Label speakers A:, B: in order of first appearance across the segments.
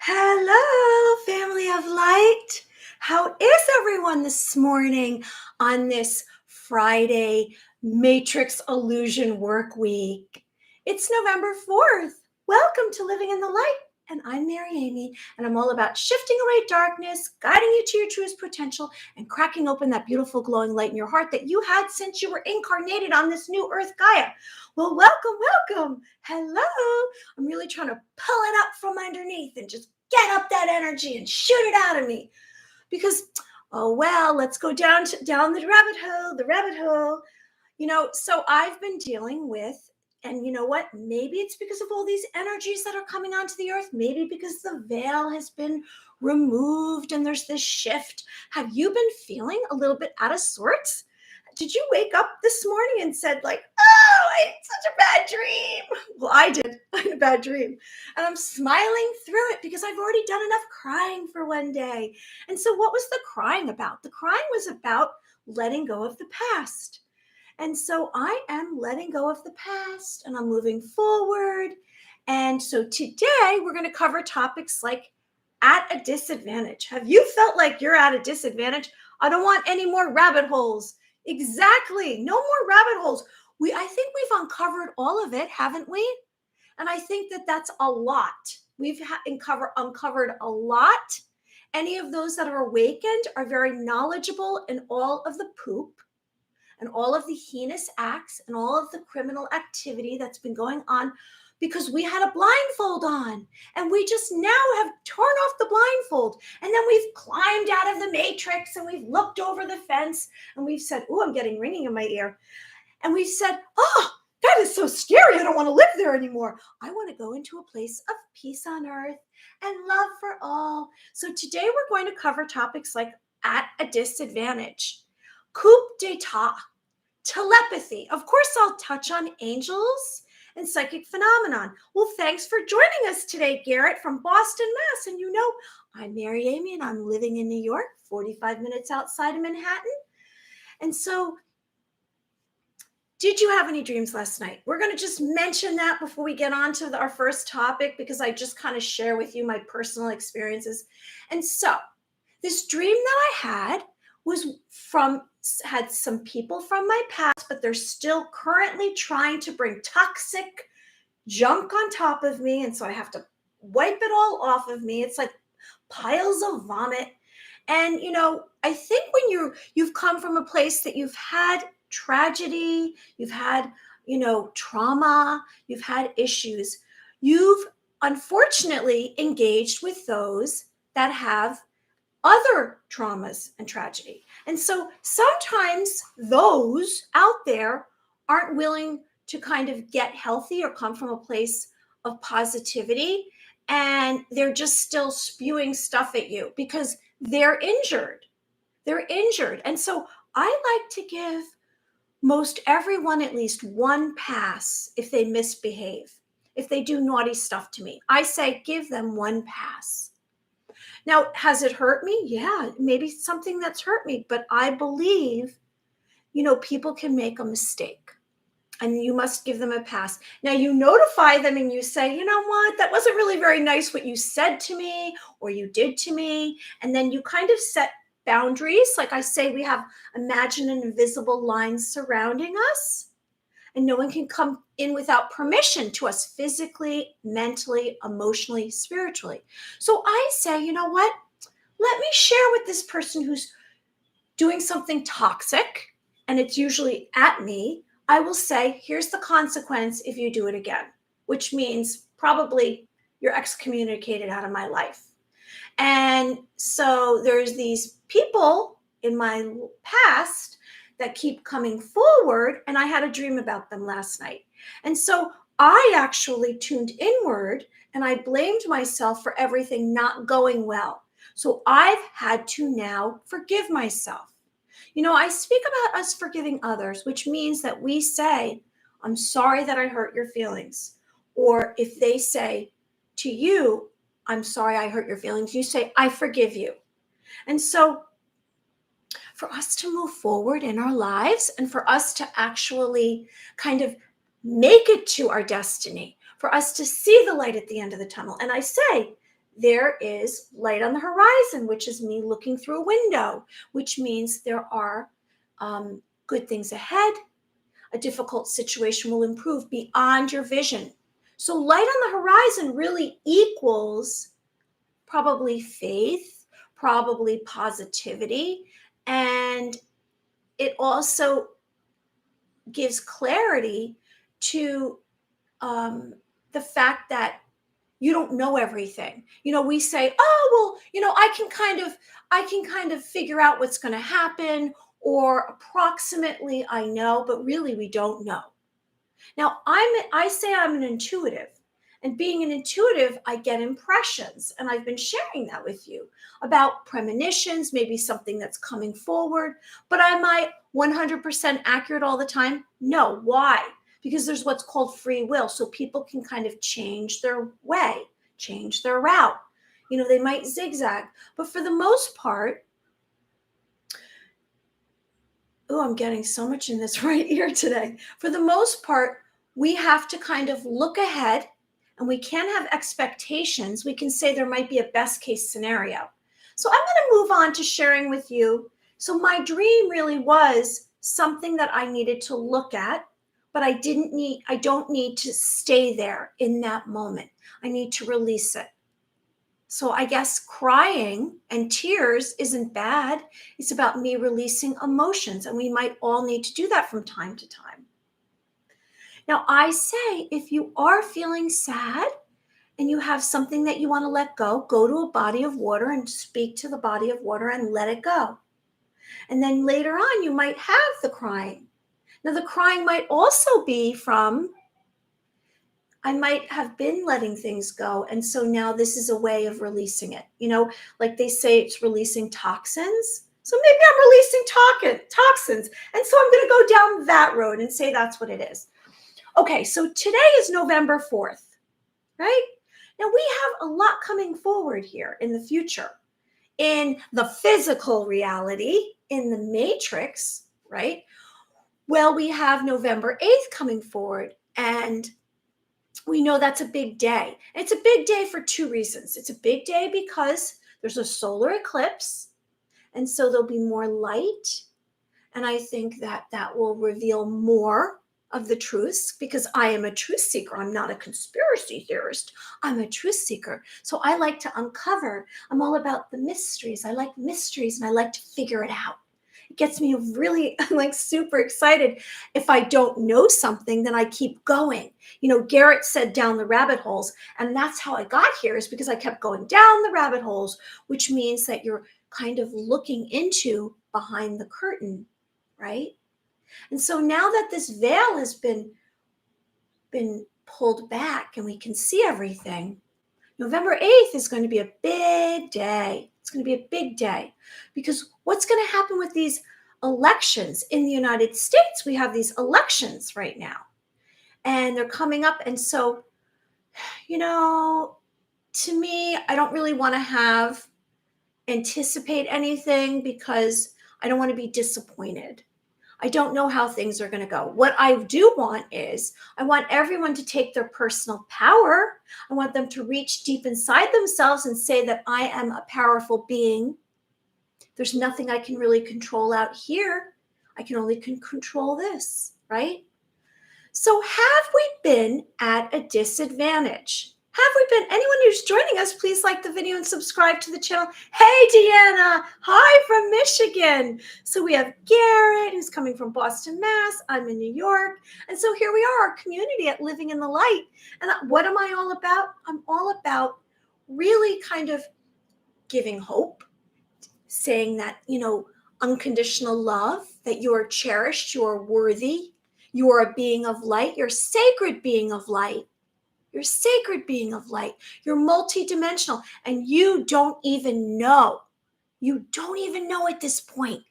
A: Hello, family of light. How is everyone this morning on this Friday Matrix Illusion Work Week? It's November 4th. Welcome to Living in the Light. And I'm Mary Amy, and I'm all about shifting away darkness, guiding you to your truest potential, and cracking open that beautiful glowing light in your heart that you had since you were incarnated on this new Earth Gaia. Well, welcome. Hello. I'm really trying to pull it up from underneath and just get up that energy and shoot it out of me. Because, oh well, let's go down the rabbit hole. So I've been dealing with, and you know what? Maybe it's because of all these energies that are coming onto the earth. Maybe because the veil has been removed and there's this shift. Have you been feeling a little bit out of sorts? Did you wake up this morning and said like, oh, I had such a bad dream? Well, I did. I had a bad dream. And I'm smiling through it because I've already done enough crying for one day. And so what was the crying about? The crying was about letting go of the past. And so I am letting go of the past and I'm moving forward. And so today we're going to cover topics like at a disadvantage. Have you felt like you're at a disadvantage? I don't want any more rabbit holes. Exactly. No more rabbit holes. I think we've uncovered all of it, haven't we? And I think that that's a lot. We've uncovered a lot. Any of those that are awakened are very knowledgeable in all of the poop and all of the heinous acts and all of the criminal activity that's been going on because we had a blindfold on and we just now have torn off the blindfold. And then we've climbed out of the matrix and we've looked over the fence and we've said, oh, I'm getting ringing in my ear. And we've said, oh, that is so scary. I don't want to live there anymore. I want to go into a place of peace on earth and love for all. So today we're going to cover topics like at a disadvantage, coup d'etat, telepathy. Of course, I'll touch on angels and psychic phenomenon. Well, thanks for joining us today, Garrett from Boston, Mass. And you know, I'm Mary Amy and I'm living in New York, 45 minutes outside of Manhattan. And so, did you have any dreams last night? We're going to just mention that before we get on to our first topic because I just kind of share with you my personal experiences. And so, this dream that I had had some people from my past, but they're still currently trying to bring toxic junk on top of me. And so I have to wipe it all off of me. It's like piles of vomit. And, I think when you've come from a place that you've had tragedy, you've had, trauma, you've had issues, you've unfortunately engaged with those that have other traumas and tragedy. And so sometimes those out there aren't willing to kind of get healthy or come from a place of positivity. And they're just still spewing stuff at you because they're injured. They're injured. And so I like to give most everyone at least one pass if they misbehave, if they do naughty stuff to me. I say, give them one pass. Now, has it hurt me? Yeah, maybe something that's hurt me, but I believe, people can make a mistake and you must give them a pass. Now, you notify them and you say, you know what, that wasn't really very nice what you said to me or you did to me. And then you kind of set boundaries. Like I say, we have imagine an invisible line surrounding us. And no one can come in without permission to us physically, mentally, emotionally, spiritually. So I say, you know what? Let me share with this person who's doing something toxic, and it's usually at me. I will say, here's the consequence if you do it again, which means probably you're excommunicated out of my life. And so there's these people in my past that keep coming forward. And I had a dream about them last night. And so I actually tuned inward and I blamed myself for everything not going well. So I've had to now forgive myself. I speak about us forgiving others, which means that we say, I'm sorry that I hurt your feelings. Or if they say to you, I'm sorry I hurt your feelings, you say, I forgive you. And so for us to move forward in our lives and for us to actually kind of make it to our destiny, for us to see the light at the end of the tunnel. And I say, there is light on the horizon, which is me looking through a window, which means there are good things ahead. A difficult situation will improve beyond your vision. So light on the horizon really equals probably faith, probably positivity, and it also gives clarity to the fact that you don't know everything. We say, oh, well, I can kind of figure out what's going to happen, or approximately I know, but really we don't know. Now, I say I'm an intuitive, and being an intuitive, I get impressions, and I've been sharing that with you about premonitions, maybe something that's coming forward. But am I 100% accurate all the time? No. Why? Because there's what's called free will, so people can kind of change their way, change their route. They might zigzag, but for the most part, oh, I'm getting so much in this right ear today. For the most part, we have to kind of look ahead, and we can have expectations. We can say there might be a best case scenario. So I'm going to move on to sharing with you. So my dream really was something that I needed to look at, but I don't need to stay there in that moment. I need to release it. So I guess crying and tears isn't bad. It's about me releasing emotions, and we might all need to do that from time to time. Now, I say if you are feeling sad and you have something that you want to let go to a body of water and speak to the body of water and let it go. And then later on, you might have the crying. Now, the crying might also be from, I might have been letting things go. And so now this is a way of releasing it. Like they say, it's releasing toxins. So maybe I'm releasing toxins. And so I'm going to go down that road and say that's what it is. Okay, so today is November 4th, right? Now we have a lot coming forward here in the future. In the physical reality, in the matrix, right? Well, we have November 8th coming forward, and we know that's a big day. And it's a big day for two reasons. It's a big day because there's a solar eclipse, and so there'll be more light. And I think that will reveal more of the truths, because I am a truth seeker. I'm not a conspiracy theorist. I'm a truth seeker. So I like to uncover. I'm all about the mysteries. I like mysteries, and I like to figure it out. It gets me really super excited. If I don't know something, then I keep going. Garrett said down the rabbit holes, and that's how I got here, is because I kept going down the rabbit holes, which means that you're kind of looking into behind the curtain, right? And so now that this veil has been pulled back and we can see everything, November 8th is going to be a big day. It's going to be a big day, because what's going to happen with these elections in the United States? We have these elections right now, and they're coming up. And so, to me, I don't really want to anticipate anything, because I don't want to be disappointed. I don't know how things are going to go. What I do want is, I want everyone to take their personal power. I want them to reach deep inside themselves and say that I am a powerful being. There's nothing I can really control out here. I can only control this, right? So have we been at a disadvantage? Have we been? Anyone who's joining us, please like the video and subscribe to the channel. Hey, Deanna. Hi from Michigan. So we have Garrett, who's coming from Boston, Mass. I'm in New York. And so here we are, our community at Living in the Light. And what am I all about? I'm all about really kind of giving hope, saying that, unconditional love, that you are cherished, you are worthy, you are a being of light, you're a sacred being of light. You're a sacred being of light. You're multidimensional, and you don't even know. You don't even know at this point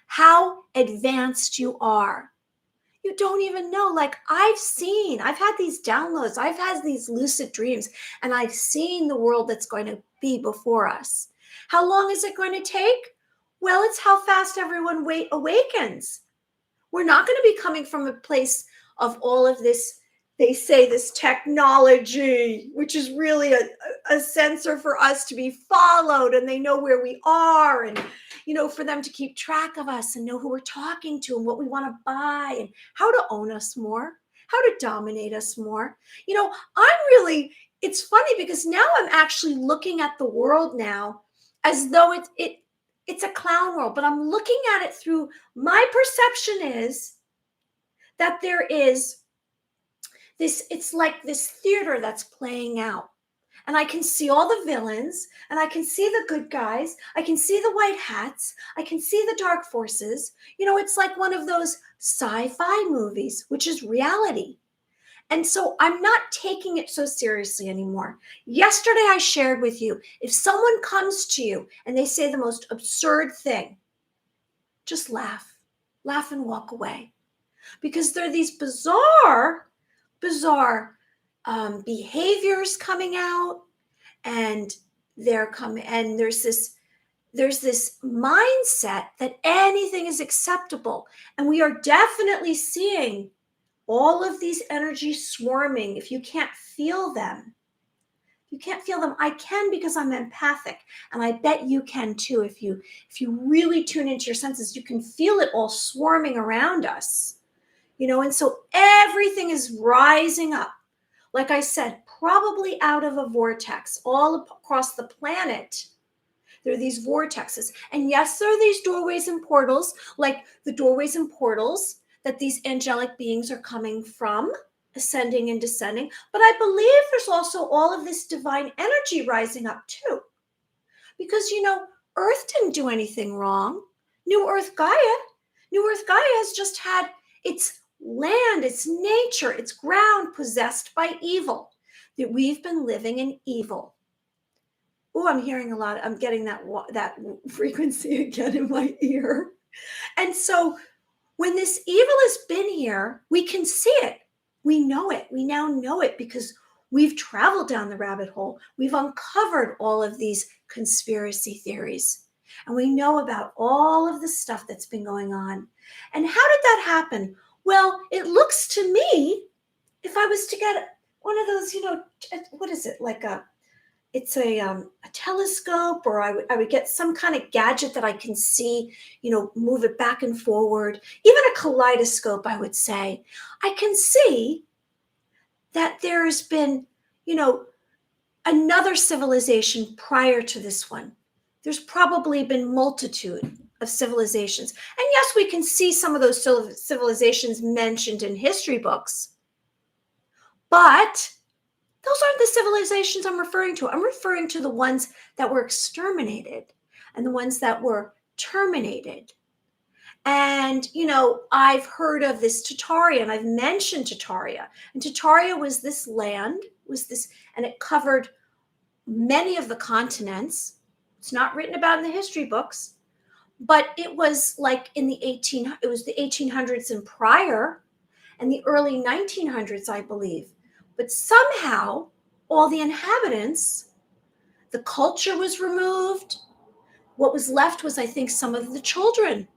A: how advanced you are. You don't even know. Like I've had these downloads, I've had these lucid dreams, and I've seen the world that's going to be before us. How long is it going to take? Well, it's how fast everyone awakens. We're not going to be coming from a place of all of this they say this technology, which is really a sensor for us to be followed, and they know where we are, and for them to keep track of us and know who we're talking to and what we want to buy and how to own us more, how to dominate us more. I'm really, it's funny because now I'm actually looking at the world now as though it's a clown world, but I'm looking at it through my perception is that there is this, it's like this theater that's playing out. And I can see all the villains, and I can see the good guys. I can see the white hats. I can see the dark forces. It's like one of those sci-fi movies, which is reality. And so I'm not taking it so seriously anymore. Yesterday, I shared with you, if someone comes to you and they say the most absurd thing, just laugh and walk away. Because there are these bizarre behaviors coming out, and there's this mindset that anything is acceptable, and we are definitely seeing all of these energies swarming. If you can't feel them, I can, because I'm empathic, and I bet you can too. If you really tune into your senses, you can feel it all swarming around us. And so everything is rising up. Like I said, probably out of a vortex all across the planet. There are these vortexes. And yes, there are these doorways and portals, like the doorways and portals that these angelic beings are coming from, ascending and descending. But I believe there's also all of this divine energy rising up too. Because, Earth didn't do anything wrong. New Earth Gaia has just had its land, its nature, its ground possessed by evil. That we've been living in evil. Oh, I'm hearing a lot. I'm getting that frequency again in my ear. And so when this evil has been here, we can see it. We know it. We now know it because we've traveled down the rabbit hole. We've uncovered all of these conspiracy theories. And we know about all of the stuff that's been going on. And how did that happen? Well, it looks to me, if I was to get one of those, what is it? It's a telescope, or I would get some kind of gadget that I can see, move it back and forward. Even a kaleidoscope, I would say. I can see that there's been, another civilization prior to this one. There's probably been multitude of civilizations. And yes, we can see some of those civilizations mentioned in history books. But those aren't the civilizations I'm referring to. I'm referring to the ones that were exterminated and the ones that were terminated. And, I've heard of this Tartaria, and I've mentioned Tartaria. And Tartaria was this land, and it covered many of the continents. It's not written about in the history books, but it was like it was the 1800s and prior, and the early 1900s, I believe. But somehow, all the inhabitants, the culture was removed. What was left was, I think, some of the children.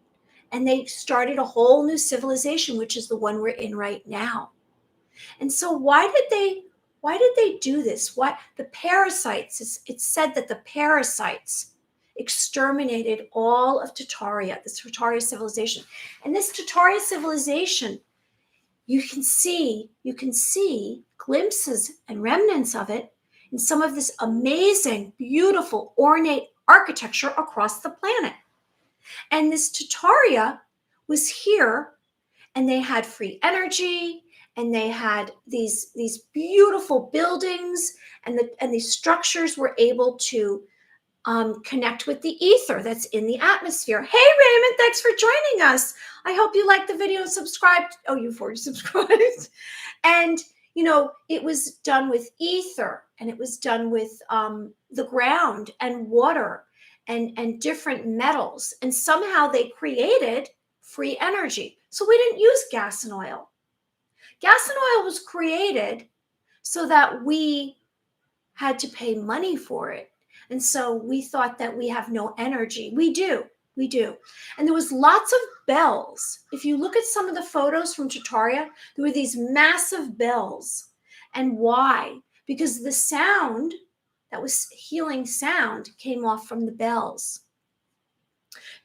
A: And they started a whole new civilization, which is the one we're in right now. And so why did they do this? Why the parasites? It's said that the parasites exterminated all of Tartaria, this Tartaria civilization. And this Tartaria civilization, you can see glimpses and remnants of it in some of this amazing, beautiful, ornate architecture across the planet. And this Tartaria was here, and they had free energy, and they had these beautiful buildings, and these structures were able to connect with the ether that's in the atmosphere. Hey, Raymond, thanks for joining us. I hope you liked the video and subscribed. Oh, you've already subscribed. And, it was done with ether, and it was done with the ground and water and different metals. And somehow they created free energy. So we didn't use gas and oil. Gas and oil was created so that we had to pay money for it. And so we thought that we have no energy. We do. We do. And there was lots of bells. If you look at some of the photos from Tartaria, there were these massive bells. And why? Because the sound, that was healing sound, came off from the bells.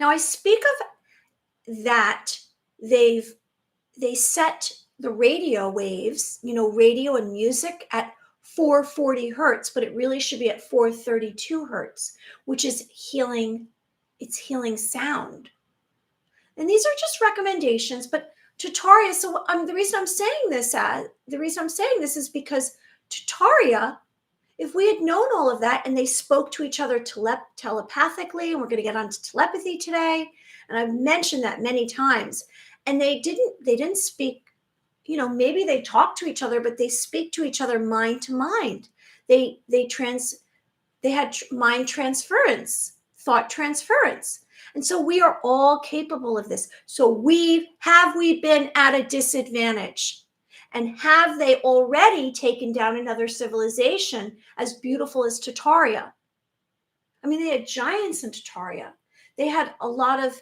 A: Now I speak of that they set the radio waves, radio and music at 440 hertz, but it really should be at 432 hertz, which is healing. It's healing sound. And these are just recommendations, but Tartaria, so the reason I'm saying this is because Tartaria, if we had known all of that and they spoke to each other telepathically, and we're going to get onto telepathy today, and I've mentioned that many times, and they didn't speak, maybe they talk to each other, but they speak to each other mind to mind. They had mind transference, thought transference. And so we are all capable of this. So have we been at a disadvantage? And have they already taken down another civilization as beautiful as Tartaria? I mean, they had giants in Tartaria. They had a lot of,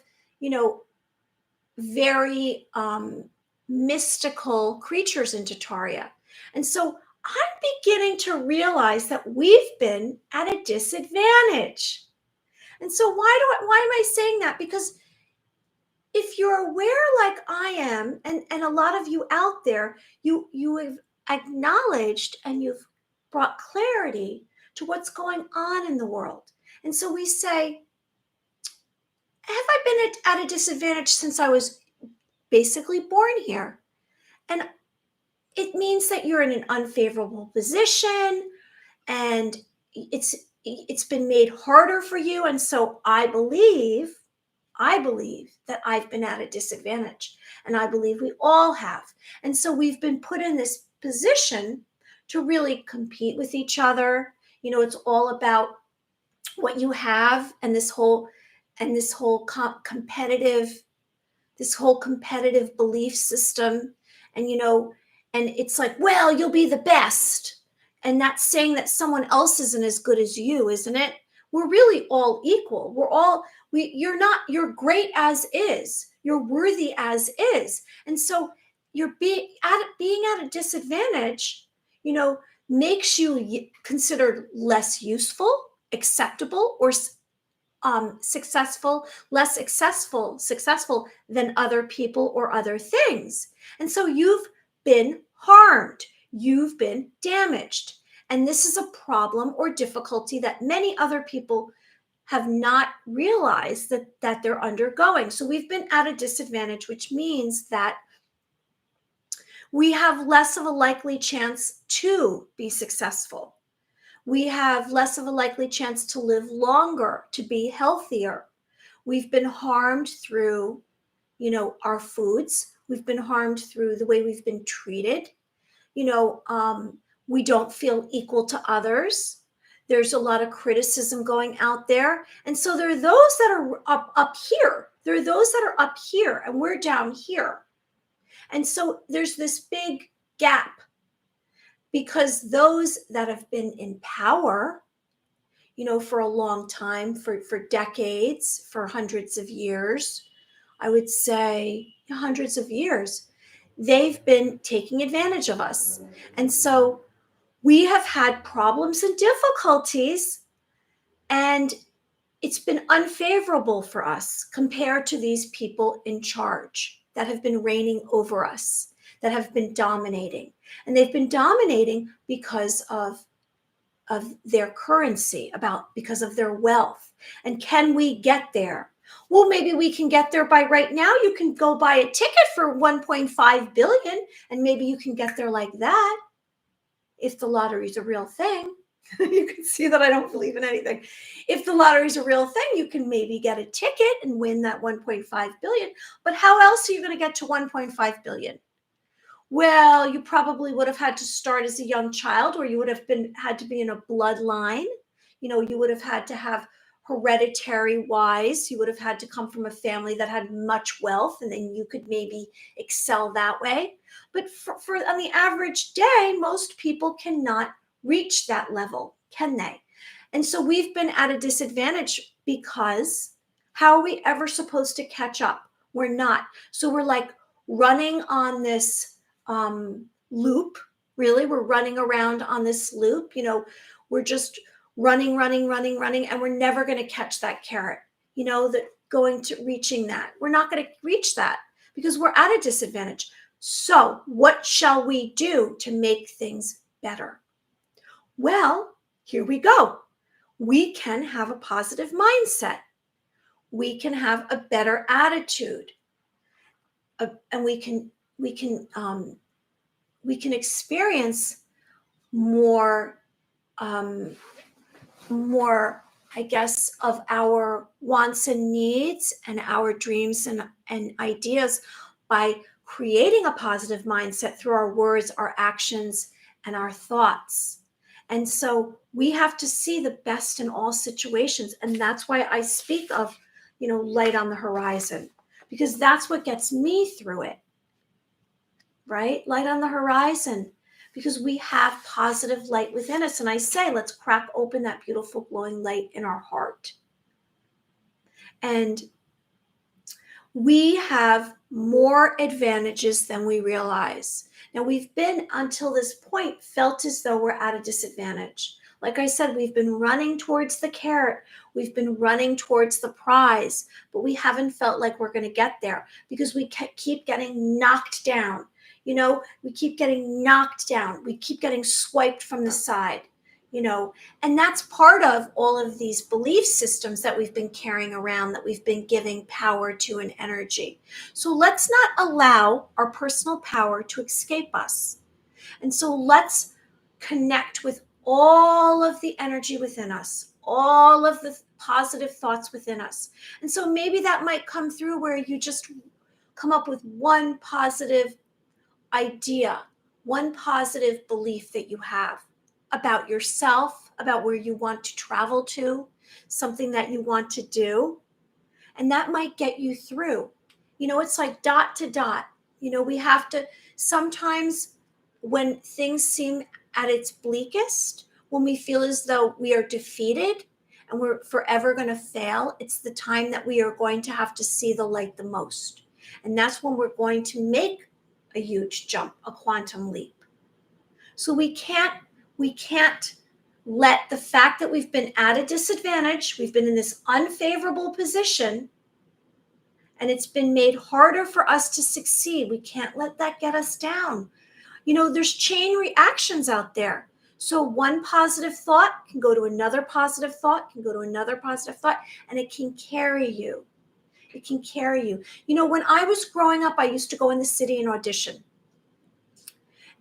A: very mystical creatures in Tartaria. And so I'm beginning to realize that we've been at a disadvantage. And so why am I saying that? Because if you're aware like I am, and a lot of you out there, you have acknowledged and you've brought clarity to what's going on in the world. And so we say, have I been at a disadvantage since I was basically born here? And it means that you're in an unfavorable position, and it's been made harder for you. And so I believe that I've been at a disadvantage, and I believe we all have. And so we've been put in this position to really compete with each other. It's all about what you have, and this whole competitive belief system. And it's like, well, you'll be the best. And that's saying that someone else isn't as good as you, isn't it? We're really all equal. You're great as is. You're worthy as is. And so you're being at a disadvantage, makes you considered less useful, acceptable, or less successful than other people or other things. And so you've been harmed. You've been damaged. And this is a problem or difficulty that many other people have not realized that they're undergoing. So we've been at a disadvantage, which means that we have less of a likely chance to be successful. We have less of a likely chance to live longer, to be healthier. We've been harmed through, our foods. We've been harmed through the way we've been treated. We don't feel equal to others. There's a lot of criticism going out there. And so there are those that are up here. There are those that are up here, and we're down here. And so there's this big gap, because those that have been in power, for a long time, for decades, for hundreds of years, I would say hundreds of years, they've been taking advantage of us. And so we have had problems and difficulties, and it's been unfavorable for us compared to these people in charge that have been reigning over us, that have been dominating. And they've been dominating because of their currency, because of their wealth. And can we get there? Well, maybe we can get there by right now. You can go buy a ticket for 1.5 billion, and maybe you can get there like that. If the lottery's a real thing, you can see that I don't believe in anything. If the lottery's a real thing, you can maybe get a ticket and win that 1.5 billion. But how else are you going to get to 1.5 billion? Well, you probably would have had to start as a young child, or you would have had to be in a bloodline. You would have had to have hereditary wise. You would have had to come from a family that had much wealth, and then you could maybe excel that way. But for on the average day, most people cannot reach that level, can they? And so we've been at a disadvantage because How are we ever supposed to catch up? We're not. So we're like running on this loop. Really, we're running around on this loop. We're just running, running, running, running, and we're never going to catch that carrot. That going to reaching that. We're not going to reach that because we're at a disadvantage. So, what shall we do to make things better? Well, here we go. We can have a positive mindset. We can have a better attitude, and we can experience more um, more, I guess, of our wants and needs and our dreams and ideas by creating a positive mindset through our words, our actions, and our thoughts. And so we have to see the best in all situations. And that's why I speak of, light on the horizon, because that's what gets me through it, right? Light on the horizon, because we have positive light within us. And I say, let's crack open that beautiful glowing light in our heart. And we have more advantages than we realize. Now, we've been, until this point, felt as though we're at a disadvantage. Like I said, we've been running towards the carrot. We've been running towards the prize, but we haven't felt like we're going to get there because we keep getting knocked down. We keep getting knocked down. We keep getting swiped from the side, and that's part of all of these belief systems that we've been carrying around, that we've been giving power to and energy. So let's not allow our personal power to escape us. And so let's connect with all of the energy within us, all of the positive thoughts within us. And so maybe that might come through where you just come up with one positive idea, one positive belief that you have about yourself, about where you want to travel to, something that you want to do. And that might get you through. It's like dot to dot. We have to sometimes, when things seem at its bleakest, when we feel as though we are defeated and we're forever going to fail, it's the time that we are going to have to see the light the most. And that's when we're going to make a huge jump, a quantum leap. So we can't let the fact that we've been at a disadvantage, we've been in this unfavorable position, and it's been made harder for us to succeed. We can't let that get us down. There's chain reactions out there. So one positive thought can go to another positive thought, can go to another positive thought, and it can carry you. It can carry you. When I was growing up, I used to go in the city and audition.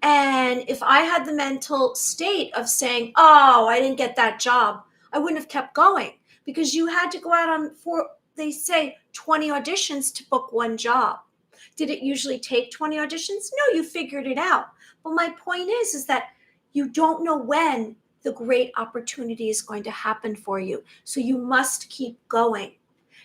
A: And if I had the mental state of saying, oh, I didn't get that job, I wouldn't have kept going, because you had to go out on, they say, 20 auditions to book one job. Did it usually take 20 auditions? No, you figured it out. But my point is that you don't know when the great opportunity is going to happen for you. So you must keep going.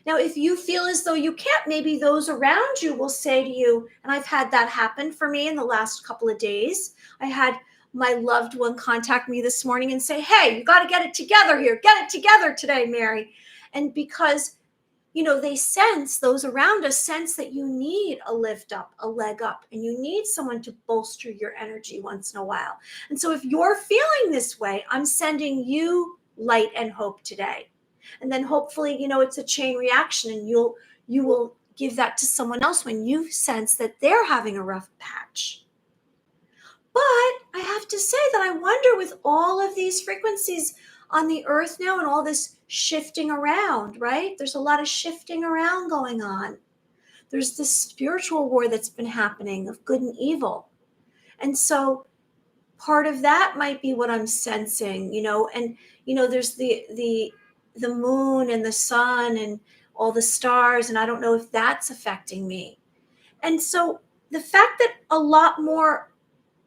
A: Now, if you feel as though you can't, maybe those around you will say to you, and I've had that happen for me in the last couple of days. I had my loved one contact me this morning and say, hey, you got to get it together here. Get it together today, Mary. And because, they sense, those around us sense that you need a lift up, a leg up, and you need someone to bolster your energy once in a while. And so if you're feeling this way, I'm sending you light and hope today. And then hopefully, it's a chain reaction, and you will give that to someone else when you sense that they're having a rough patch. But I have to say that I wonder, with all of these frequencies on the earth now and all this shifting around, right? There's a lot of shifting around going on. There's this spiritual war that's been happening of good and evil. And so part of that might be what I'm sensing, and, there's the moon and the sun and all the stars, and I don't know if that's affecting me. And so the fact that a lot more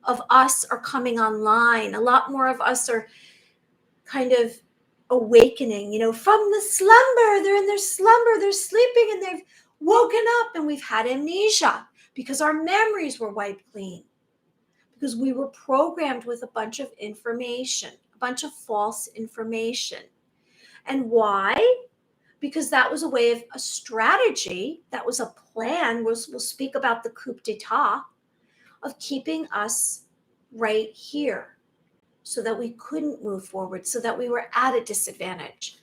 A: of us are coming online, a lot more of us are kind of awakening, from the slumber. They're in their slumber, they're sleeping, and they've woken up, and we've had amnesia because our memories were wiped clean, because we were programmed with a bunch of information, a bunch of false information. And why? because that was a way of a strategy, that was a plan. We'll speak about the coup d'etat of keeping us right here so that we couldn't move forward, so that we were at a disadvantage.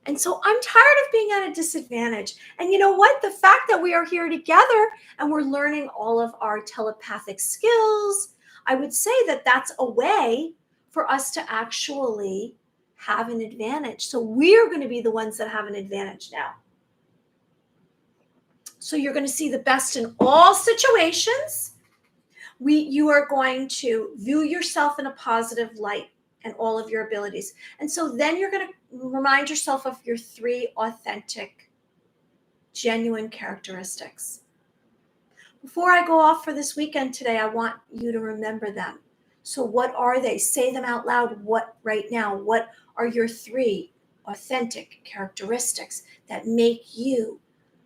A: And so I'm tired of being at a disadvantage. And you know what? The fact that we are here together and we're learning all of our telepathic skills, I would say that that's a way for us to actually have an advantage. So we're going to be the ones that have an advantage now. So you're going to see the best in all situations. You are going to view yourself in a positive light and all of your abilities. And so then you're going to remind yourself of your 3 authentic, genuine characteristics. Before I go off for this weekend today, I want you to remember them. So what are they? Say them out loud. What right now? What are your 3 authentic characteristics that make you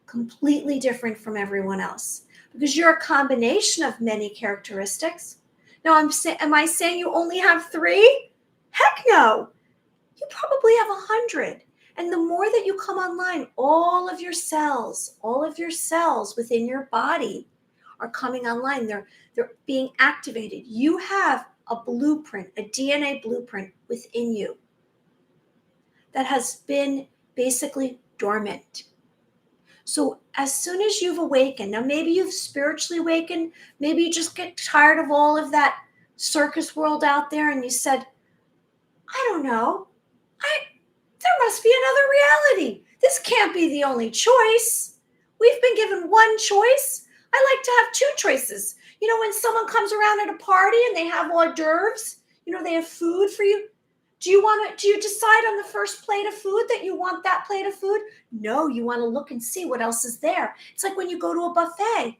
A: completely different from everyone else? Because you're a combination of many characteristics. Now, am I saying you only have 3? Heck no. You probably have 100. And the more that you come online, all of your cells within your body are coming online. They're being activated. You have a blueprint, a DNA blueprint within you that has been basically dormant. So as soon as you've awakened, now maybe you've spiritually awakened, maybe you just get tired of all of that circus world out there and you said, I don't know, there must be another reality. This can't be the only choice. We've been given one choice. I like to have 2 choices. You know, when someone comes around at a party and they have hors d'oeuvres, you know, they have food for you. Do you decide on the first plate of food that you want that plate of food? No, you want to look and see what else is there. It's like when you go to a buffet.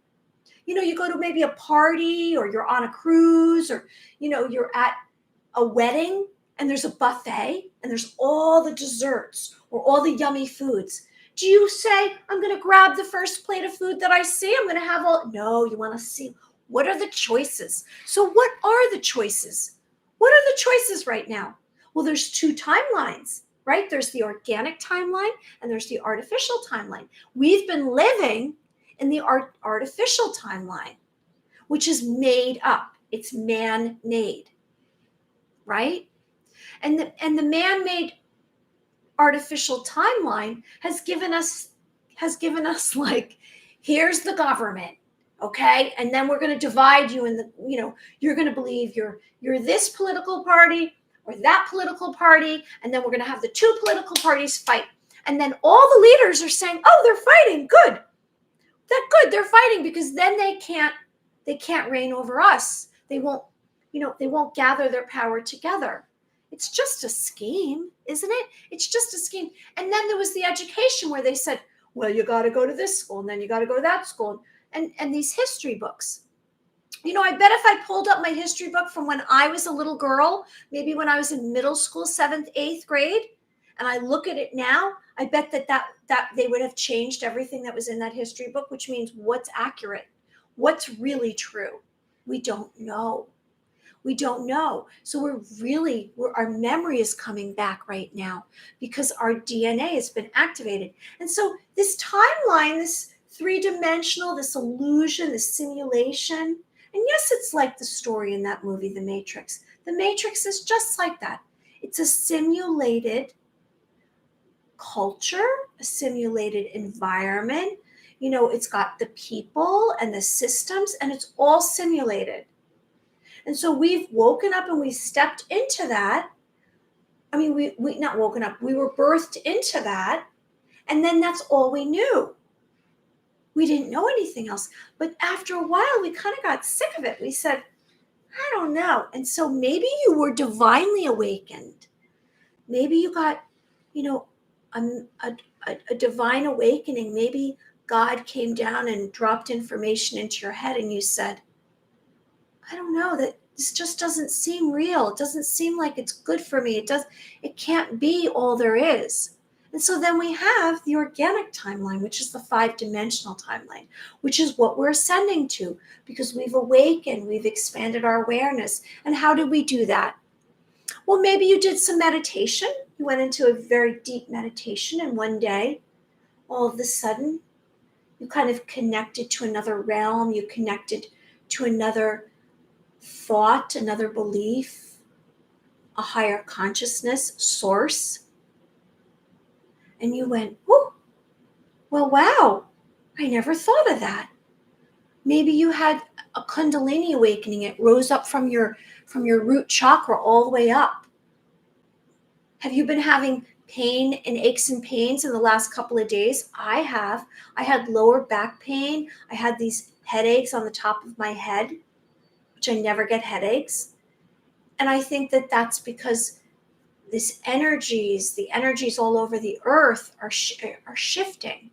A: You know, you go to maybe a party or you're on a cruise or, you know, you're at a wedding and there's a buffet and there's all the desserts or all the yummy foods. Do you say, I'm going to grab the first plate of food that I see? I'm going to have all. No, you want to see what are the choices. So what are the choices? What are the choices right now? Well, there's 2 timelines, right? There's the organic timeline and there's the artificial timeline. We've been living in the artificial timeline, which is made up. It's man-made, right? And the man-made artificial timeline has given us like, here's the government, okay? And then we're going to divide you in the, you know, you're going to believe you're this political party or that political party, and then we're going to have the 2 political parties fight. And then all the leaders are saying, oh, they're fighting, good. That's good, they're fighting, because then they can't reign over us. They won't gather their power together. It's just a scheme, isn't it? It's just a scheme. And then there was the education where they said, well, you got to go to this school and then you got to go to that school. And these history books. You know, I bet if I pulled up my history book from when I was a little girl, maybe when I was in middle school, 7th, 8th grade, and I look at it now, I bet that they would have changed everything that was in that history book, which means what's accurate, what's really true. We don't know. We don't know. So our memory is coming back right now because our DNA has been activated. And so this timeline, this 3-dimensional, this illusion, this simulation, and yes, it's like the story in that movie, The Matrix. The Matrix is just like that. It's a simulated culture, a simulated environment. You know, it's got the people and the systems, and it's all simulated. And so we've woken up and we stepped into that. I mean, we not woken up, we were birthed into that. And then that's all we knew. We didn't know anything else. But after a while, we kind of got sick of it. We said, I don't know. And so maybe you were divinely awakened. Maybe you got, you know, a divine awakening. Maybe God came down and dropped information into your head and you said, I don't know, that this just doesn't seem real. It doesn't seem like it's good for me. It can't be all there is. And so then we have the organic timeline, which is the 5-dimensional timeline, which is what we're ascending to because we've awakened, we've expanded our awareness. And how did we do that? Well, maybe you did some meditation. You went into a very deep meditation, and one day all of a sudden you kind of connected to another realm, you connected to another thought, another belief, a higher consciousness source, and you went, "Oh, well, wow, I never thought of that." Maybe you had a kundalini awakening. It rose up from your root chakra all the way up. Have you been having pain and aches and pains in the last couple of days? I have. I had lower back pain. I had these headaches on the top of my head, which I never get headaches. And I think that that's because the energies all over the earth are shifting.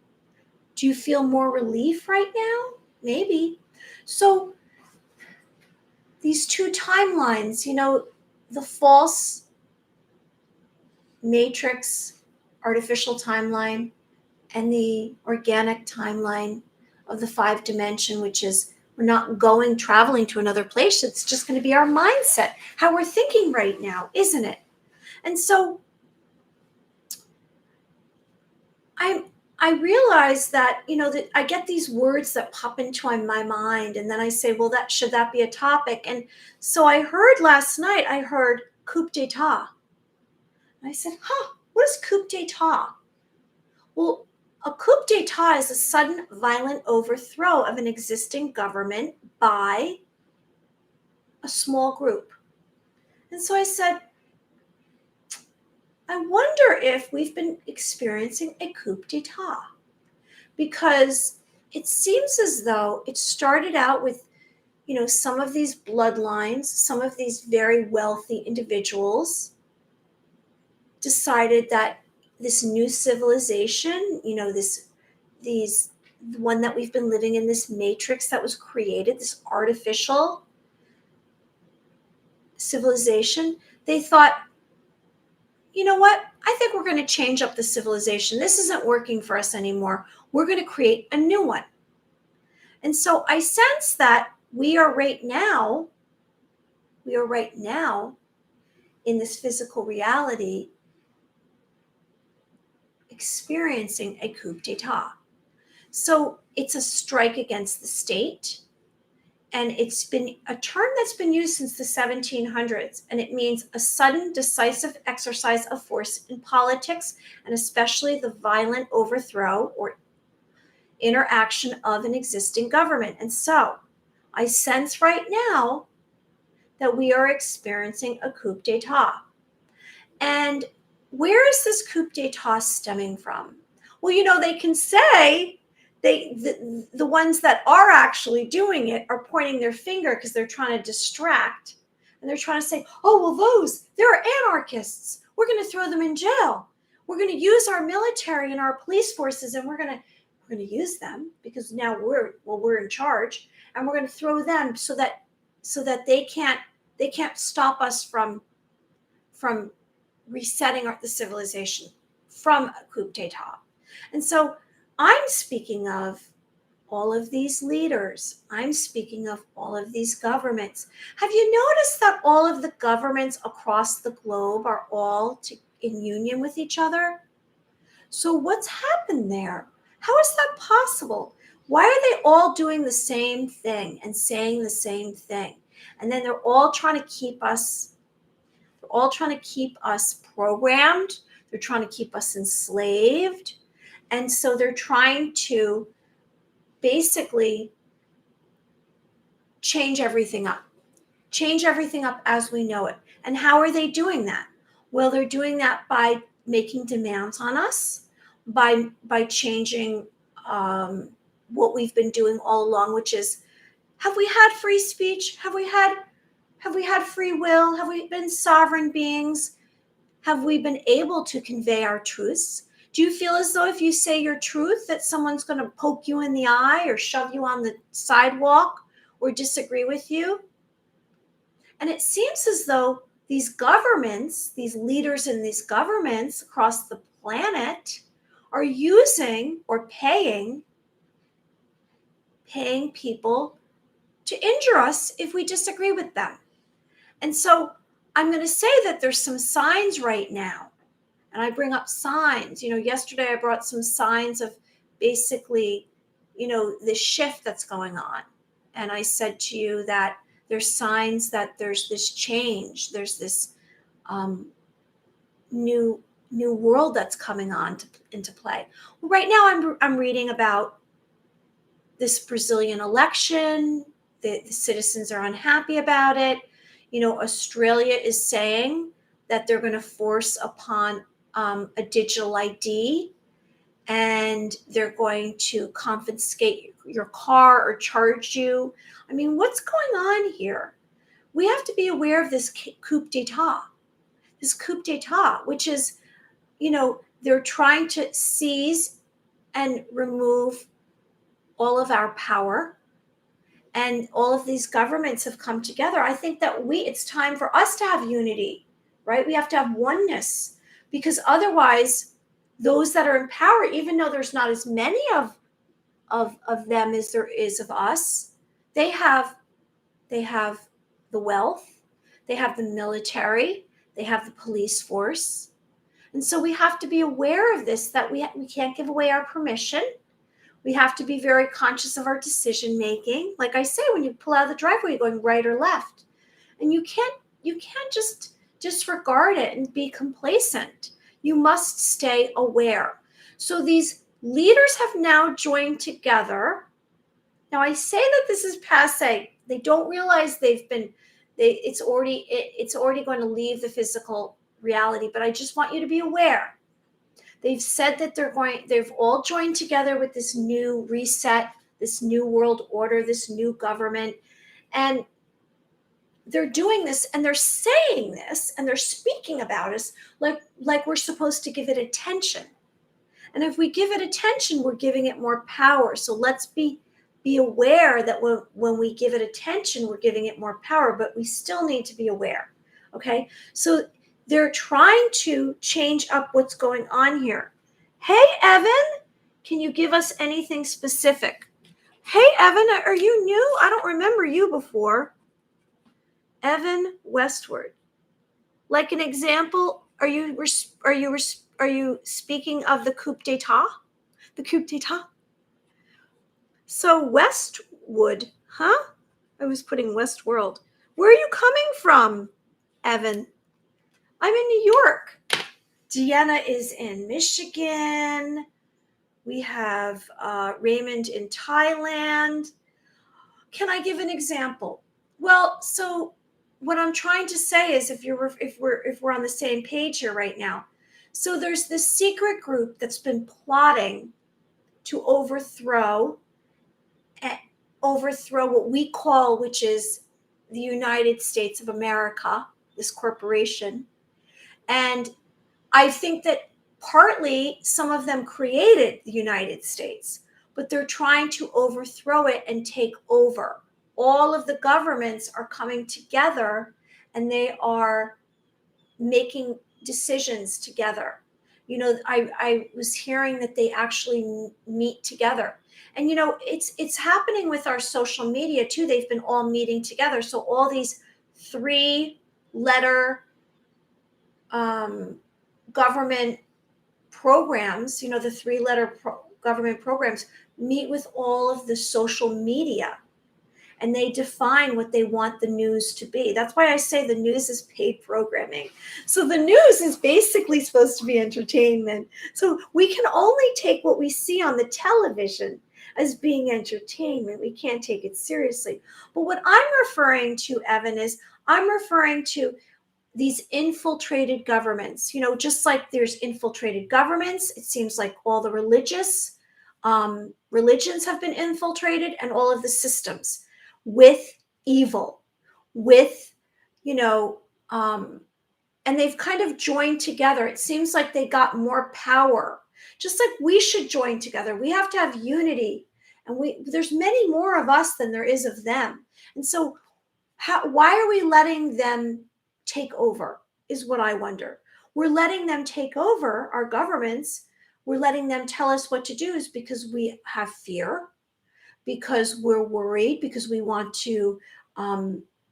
A: Do you feel more relief right now? Maybe. So these two timelines, the false matrix artificial timeline and the organic timeline of the 5 dimension, which is we're not traveling to another place. It's just going to be our mindset, how we're thinking right now, isn't it? And so I realize that, that I get these words that pop into my mind, and then I say, well, should that be a topic? And so last night, I heard coup d'etat. And I said, what is coup d'etat? Well, a coup d'etat is a sudden violent overthrow of an existing government by a small group. And so I said, I wonder if we've been experiencing a coup d'etat, because it seems as though it started out with, some of these bloodlines, some of these very wealthy individuals decided that this new civilization, these the one that we've been living in, this matrix that was created, this artificial civilization, they thought, you know what? I think we're going to change up the civilization. This isn't working for us anymore. We're going to create a new one. And so I sense that we are right now in this physical reality experiencing a coup d'etat. So it's a strike against the state. And it's been a term that's been used since the 1700s. And it means a sudden, decisive exercise of force in politics, and especially the violent overthrow or interaction of an existing government. And so I sense right now that we are experiencing a coup d'etat. And where is this coup d'etat stemming from? Well, they can say the ones that are actually doing it are pointing their finger because they're trying to distract. And they're trying to say, oh, well, they're anarchists. We're going to throw them in jail. We're going to use our military and our police forces, and we're going to use them because now we're in charge, and we're going to throw them so that they can't stop us from resetting the civilization from a coup d'etat. And so I'm speaking of all of these leaders. I'm speaking of all of these governments. Have you noticed that all of the governments across the globe are all in union with each other? So what's happened there? How is that possible? Why are they all doing the same thing and saying the same thing? And then they're all trying to keep us programmed. They're trying to keep us enslaved. And so they're trying to basically change everything up as we know it. And how are they doing that? Well, they're doing that by making demands on us, by changing what we've been doing all along, which is, have we had free speech? Have we had free will? Have we been sovereign beings? Have we been able to convey our truths? Do you feel as though if you say your truth that someone's going to poke you in the eye or shove you on the sidewalk or disagree with you? And it seems as though these governments, these leaders in these governments across the planet are using or paying people to injure us if we disagree with them. And so I'm going to say that there's some signs right now. And I bring up signs. Yesterday I brought some signs of basically, the shift that's going on. And I said to you that there's signs that there's this change, there's this um, new world that's coming into play. Well, right now, I'm reading about this Brazilian election. The citizens are unhappy about it. Australia is saying that they're going to force upon a digital ID, and they're going to confiscate your car or charge you. I mean, what's going on here? We have to be aware of this coup d'etat. This coup d'etat, which is, they're trying to seize and remove all of our power, and all of these governments have come together. I think that it's time for us to have unity, right? We have to have oneness, because otherwise those that are in power, even though there's not as many of them as there is of us, they have the wealth, they have the military, they have the police force. And so we have to be aware of this, that we can't give away our permission. We have to be very conscious of our decision making. Like I say, when you pull out of the driveway, you're going right or left. And you can't just disregard it and be complacent. You must stay aware. So these leaders have now joined together. Now I say that this is passé. They don't realize it's already going to leave the physical reality, but I just want you to be aware. They've said that they've all joined together with this new reset, this new world order, this new government. And they're doing this, and they're saying this, and they're speaking about us like we're supposed to give it attention. And if we give it attention, we're giving it more power. So let's be aware that when we give it attention, we're giving it more power, but we still need to be aware. Okay? So they're trying to change up what's going on here. Hey, Evan, can you give us anything specific? Hey, Evan, are you new? I don't remember you before. Evan Westward. Like an example, are you speaking of the coup d'etat? The coup d'etat? So Westwood, huh? I was putting Westworld. Where are you coming from, Evan? I'm in New York. Deanna is in Michigan. We have Raymond in Thailand. Can I give an example? Well, so what I'm trying to say is, if we're on the same page here right now, so there's this secret group that's been plotting to overthrow what we call, which is the United States of America, this corporation. And I think that partly some of them created the United States, but they're trying to overthrow it and take over. All of the governments are coming together, and they are making decisions together. I was hearing that they actually meet together. And it's happening with our social media too. They've been all meeting together. So all these 3-letter government programs, the 3-letter government programs meet with all of the social media, and they define what they want the news to be. That's why I say the news is paid programming. So the news is basically supposed to be entertainment. So we can only take what we see on the television as being entertainment. We can't take it seriously. But what I'm referring to, Evan, is I'm referring to these infiltrated governments. Just like there's infiltrated governments, it seems like all the religions have been infiltrated, and all of the systems with evil, with, and they've kind of joined together. It seems like they got more power, just like we should join together. We have to have unity, and there's many more of us than there is of them. And so why are we letting them take over is what I wonder. We're letting them take over our governments. We're letting them tell us what to do is because we have fear, because we're worried, because we want to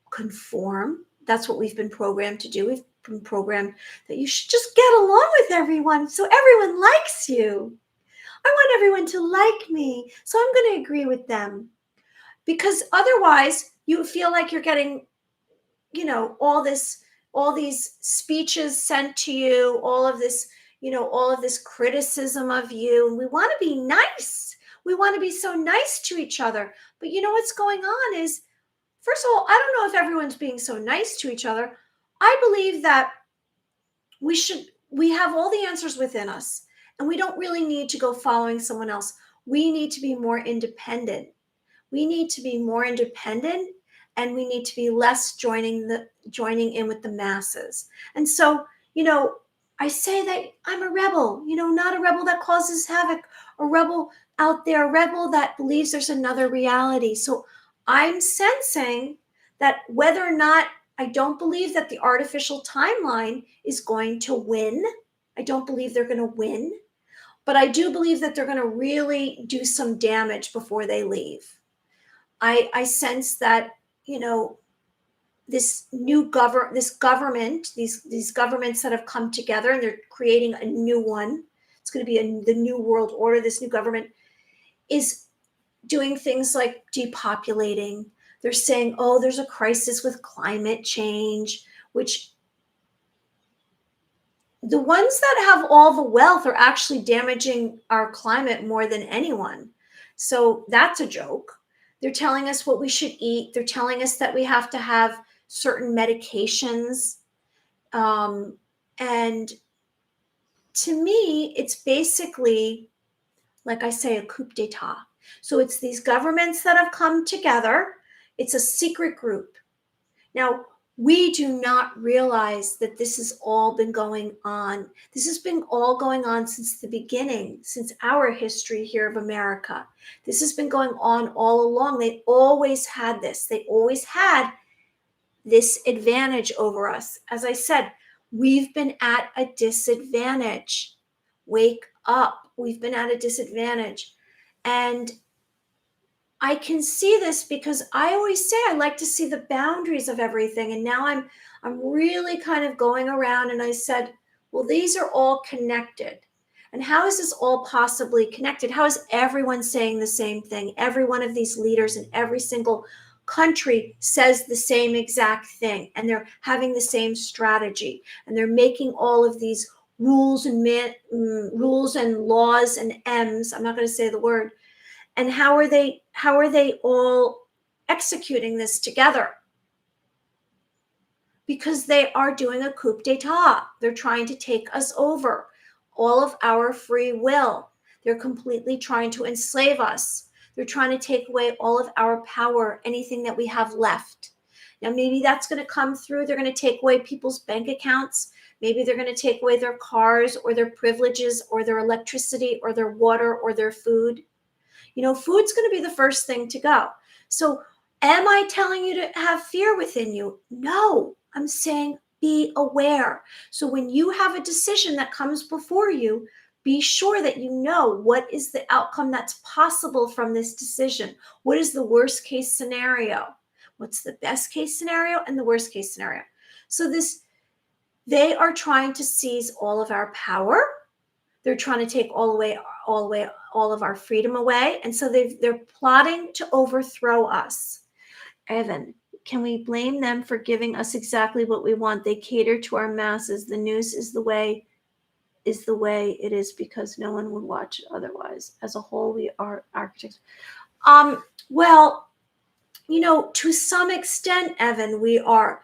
A: conform. That's what we've been programmed to do. We've been programmed that you should just get along with everyone so everyone likes you. I want everyone to like me. So I'm going to agree with them. Because otherwise you feel like you're getting, all these speeches sent to you, all of this, all of this criticism of you. And we want to be nice. We want to be so nice to each other. But you know what's going on is, first of all, I don't know if everyone's being so nice to each other. I believe that we have all the answers within us, and we don't really need to go following someone else. We need to be more independent. We need to be more independent, and we need to be less joining in with the masses. And so, I say that I'm a rebel, not a rebel that causes havoc, a rebel out there, a rebel that believes there's another reality. So I'm sensing that whether or not, I don't believe that the artificial timeline is going to win. I don't believe they're going to win, but I do believe that they're going to really do some damage before they leave. I sense that, this government, these governments that have come together, and they're creating a new one. It's going to be the new world order. This new government is doing things like depopulating. They're saying, oh, there's a crisis with climate change, which the ones that have all the wealth are actually damaging our climate more than anyone. So that's a joke. They're telling us what we should eat. They're telling us that we have to have certain medications. And to me, it's basically, like I say, a coup d'etat. So it's these governments that have come together. It's a secret group. Now, we do not realize that this has all been going on. This has been all going on since the beginning, since our history here of America. This has been going on all along. They always had this. They always had this advantage over us. As I said, we've been at a disadvantage. Wake up. We've been at a disadvantage. And I can see this because I always say I like to see the boundaries of everything. And now I'm really kind of going around, and I said, well, these are all connected. And how is this all possibly connected? How is everyone saying the same thing? Every one of these leaders in every single country says the same exact thing, and they're having the same strategy, and they're making all of these rules and laws and M's. I'm not going to say the word. And how are they all executing this together? Because they are doing a coup d'etat. They're trying to take us over. All of our free will. They're completely trying to enslave us. They're trying to take away all of our power, anything that we have left. Now, maybe that's going to come through. They're going to take away people's bank accounts. Maybe they're going to take away their cars or their privileges or their electricity or their water or their food. Food's going to be the first thing to go. So am I telling you to have fear within you? No, I'm saying be aware. So when you have a decision that comes before you, be sure that you know what is the outcome that's possible from this decision. What is the worst case scenario? What's the best case scenario and the worst case scenario? So they are trying to seize all of our power. They're trying to take all of our freedom away. And so they're plotting to overthrow us. Evan, can we blame them for giving us exactly what we want? They cater to our masses. The news is the way it is because no one would watch it otherwise. As a whole, we are architects. Well, to some extent, Evan, we are.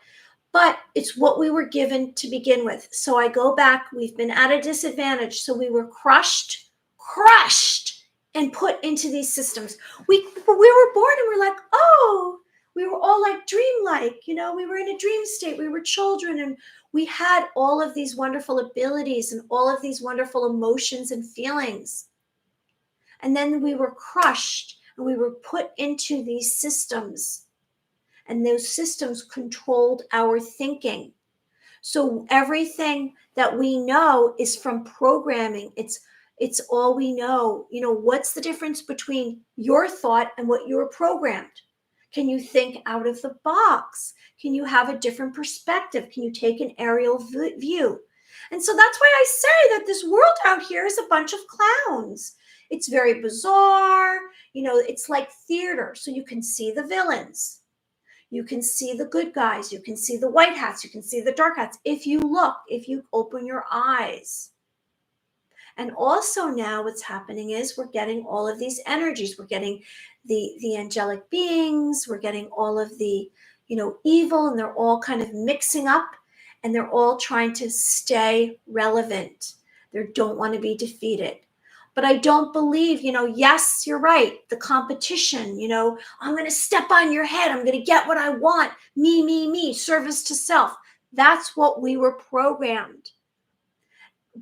A: But it's what we were given to begin with. So I go back, we've been at a disadvantage. So we were crushed, and put into these systems. We were born and we're like, oh, we were all like dreamlike. We were in a dream state. We were children, and we had all of these wonderful abilities and all of these wonderful emotions and feelings. And then we were crushed and we were put into these systems. And those systems controlled our thinking. So everything that we know is from programming. It's all we know. What's the difference between your thought and what you're programmed? Can you think out of the box? Can you have a different perspective? Can you take an aerial view? And so that's why I say that this world out here is a bunch of clowns. It's very bizarre. It's like theater. So you can see the villains. You can see the good guys. You can see the white hats. You can see the dark hats. If you look, if you open your eyes. And also now what's happening is we're getting all of these energies. We're getting the angelic beings. We're getting all of the, evil, and they're all kind of mixing up, and they're all trying to stay relevant. They don't want to be defeated. But I don't believe, yes, you're right. The competition, I'm going to step on your head. I'm going to get what I want. Me, service to self. That's what we were programmed.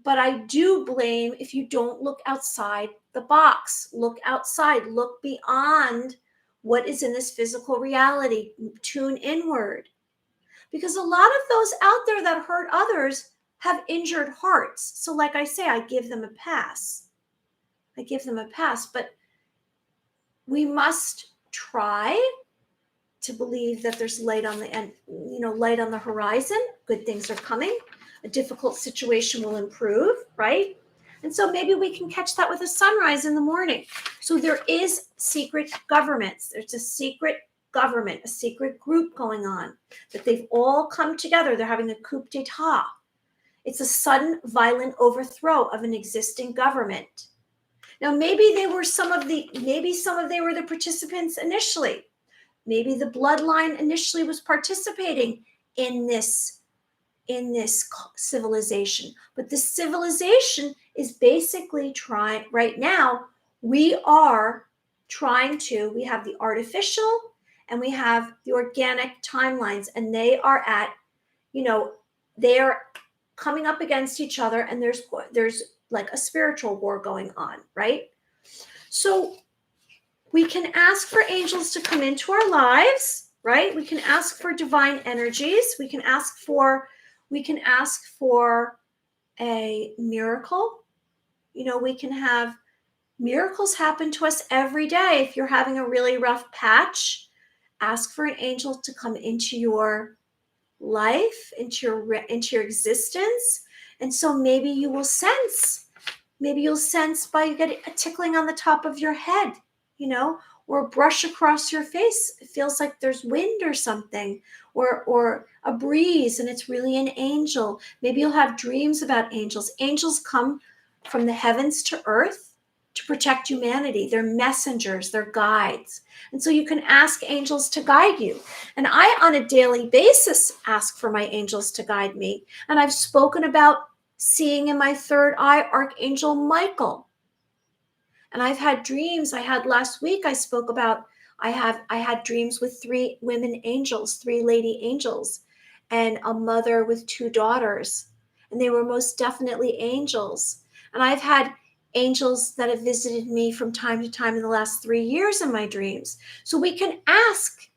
A: But I do blame if you don't look outside the box. Look outside, look beyond what is in this physical reality. Tune inward. Because a lot of those out there that hurt others have injured hearts. So like I say, I give them a pass. But we must try to believe that there's light on the end, light on the horizon. Good things are coming. A difficult situation will improve, right? And so maybe we can catch that with a sunrise in the morning. So there is secret governments. There's a secret government, a secret group going on, that they've all come together. They're having a coup d'etat. It's a sudden violent overthrow of an existing government. Now, maybe they were they were the participants initially. Maybe the bloodline initially was participating in this civilization. But the civilization is basically trying, right now, we have the artificial and we have the organic timelines, and they are they are coming up against each other, and there's like a spiritual war going on, right? So we can ask for angels to come into our lives, right? We can ask for divine energies. We can ask for a miracle. We can have miracles happen to us every day. If you're having a really rough patch, ask for an angel to come into your life, into your existence. And so maybe you'll sense by getting a tickling on the top of your head, or a brush across your face. It feels like there's wind or something, or a breeze, and it's really an angel. Maybe you'll have dreams about angels. Angels come from the heavens to earth to protect humanity. They're messengers, they're guides. And so you can ask angels to guide you. And I, on a daily basis, ask for my angels to guide me. And I've spoken about seeing in my third eye Archangel Michael. And I've had dreams. I had last week, I spoke about, I had dreams with 3 women angels, 3 lady angels, and a mother with 2 daughters. And they were most definitely angels. And I've had angels that have visited me from time to time in the last 3 years in my dreams. So we can ask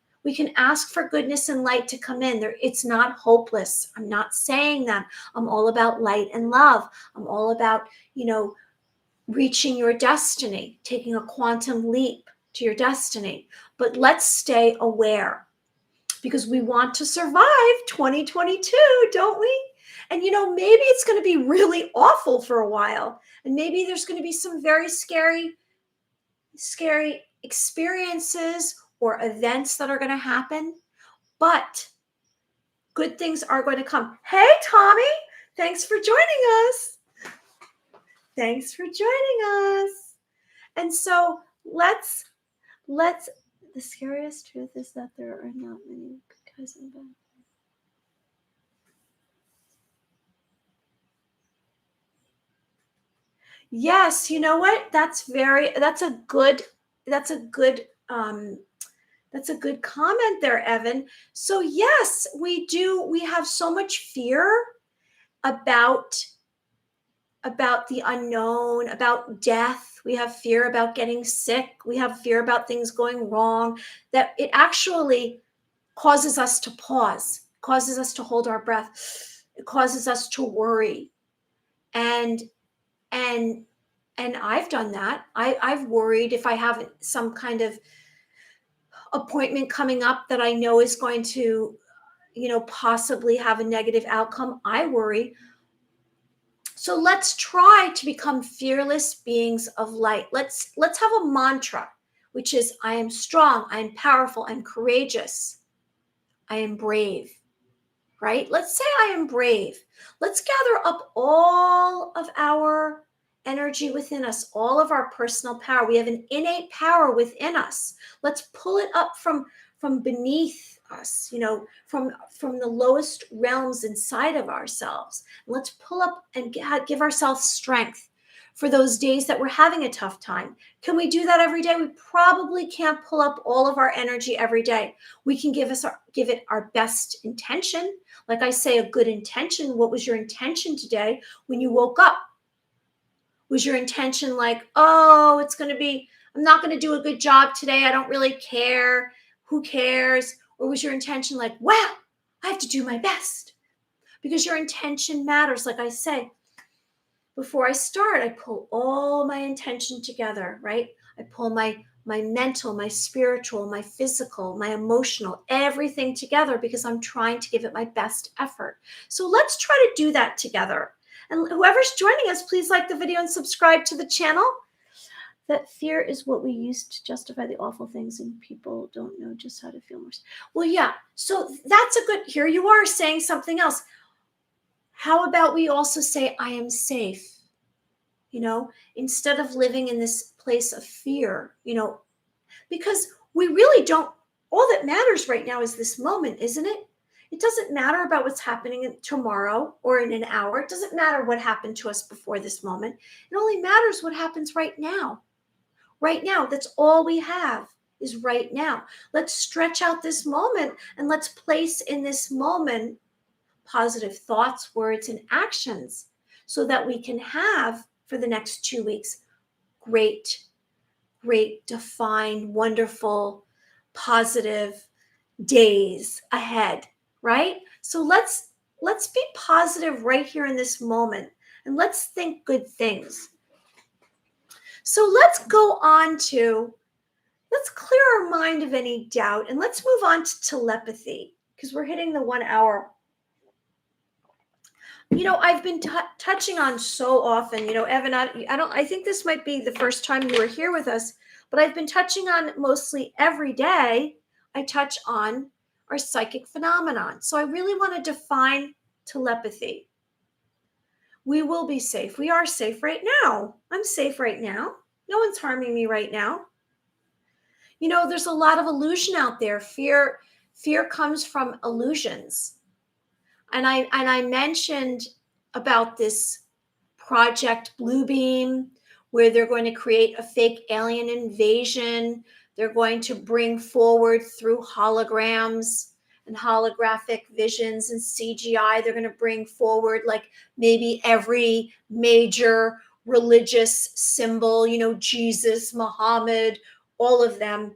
A: for goodness and light to come in there. It's not hopeless. I'm not saying that. I'm all about light and love. I'm all about, reaching your destiny, taking a quantum leap to your destiny. But let's stay aware, because we want to survive 2022, don't we? And maybe it's going to be really awful for a while. And maybe there's going to be some very scary experiences or events that are going to happen. But good things are going to come. Hey, Tommy, thanks for joining us. Thanks for joining us. And so let's, the scariest truth is that there are not many good guys and bad. Yes, you know what? That's a good comment there, Evan. So yes, we do. We have so much fear about the unknown, about death. We have fear about getting sick. We have fear about things going wrong, that it actually causes us to pause, causes us to hold our breath. It causes us to worry. And I've done that. I've worried if I have some kind of appointment coming up that I know is going to, possibly have a negative outcome. I worry. So let's try to become fearless beings of light. Let's have a mantra, which is I am strong, I am powerful, I'm courageous, I am brave. Right? Let's say I am brave. Let's gather up all of our energy within us, all of our personal power. We have an innate power within us. Let's pull it up from beneath us, from the lowest realms inside of ourselves. Let's pull up and give ourselves strength for those days that we're having a tough time. Can we do that every day? We probably can't pull up all of our energy every day. We can give it our best intention. Like I say, a good intention. What was your intention today when you woke up? Was your intention like, oh, I'm not going to do a good job today. I don't really care. Who cares? Or was your intention like, wow, I have to do my best? Because your intention matters. Like I say, before I start, I pull all my intention together, right? I pull my mental, my spiritual, my physical, my emotional, everything together because I'm trying to give it my best effort. So let's try to do that together. And whoever's joining us, please like the video and subscribe to the channel. That fear is what we use to justify the awful things, and people don't know just how to feel more. Well, yeah, so that's a good, here you are saying something else. How about we also say, I am safe? Instead of living in this place of fear, because we really don't, all that matters right now is this moment, isn't it? It doesn't matter about what's happening tomorrow or in an hour. It doesn't matter what happened to us before this moment. It only matters what happens right now. Right now, that's all we have is right now. Let's stretch out this moment and let's place in this moment positive thoughts, words, and actions so that we can have for the next 2 weeks great, defined, wonderful, positive days ahead, right? So let's be positive right here in this moment and let's think good things. So let's clear our mind of any doubt and let's move on to telepathy because we're hitting the 1 hour. I've been touching on so often, Evan, I think this might be the first time you were here with us, but I've been touching on mostly every day. I touch on our psychic phenomenon. So I really want to define telepathy. We will be safe. We are safe right now. I'm safe right now. No one's harming me right now. There's a lot of illusion out there. Fear comes from illusions. And I mentioned about this Project Bluebeam, where they're going to create a fake alien invasion. They're going to bring forward through holograms and holographic visions and CGI. They're going to bring forward like maybe every major religious symbol, Jesus, Muhammad, all of them,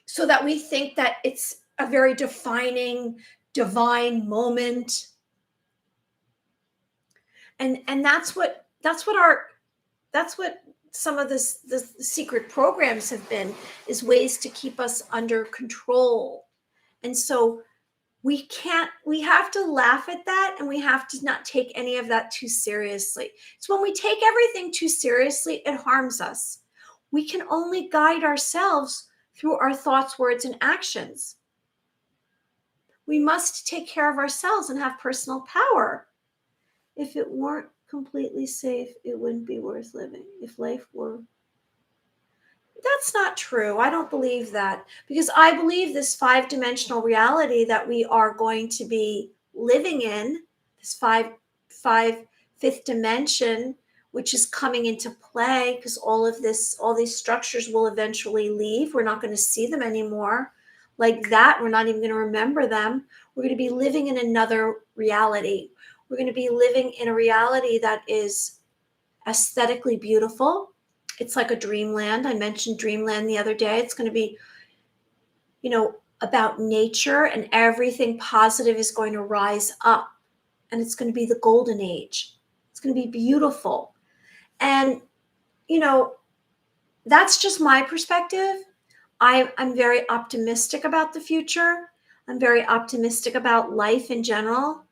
A: so that we think that it's a very defining divine moment. And that's what some of the secret programs have been, is ways to keep us under control. And so we have to laugh at that, and we have to not take any of that too seriously. It's when we take everything too seriously, it harms us. We can only guide ourselves through our thoughts, words, and actions. We must take care of ourselves and have personal power. If it weren't completely safe, it wouldn't be worth living. If life were... That's not true. I don't believe that, because I believe this 5-dimensional reality that we are going to be living in, this fifth dimension, which is coming into play, because all these structures will eventually leave. We're not going to see them anymore like that. We're not even going to remember them. We're going to be living in another reality. We're going to be living in a reality that is aesthetically beautiful. It's like a dreamland. I mentioned dreamland the other day. It's going to be, about nature, and everything positive is going to rise up, and it's going to be the golden age. It's going to be beautiful. And, that's just my perspective. I'm very optimistic about the future. I'm very optimistic about life in general.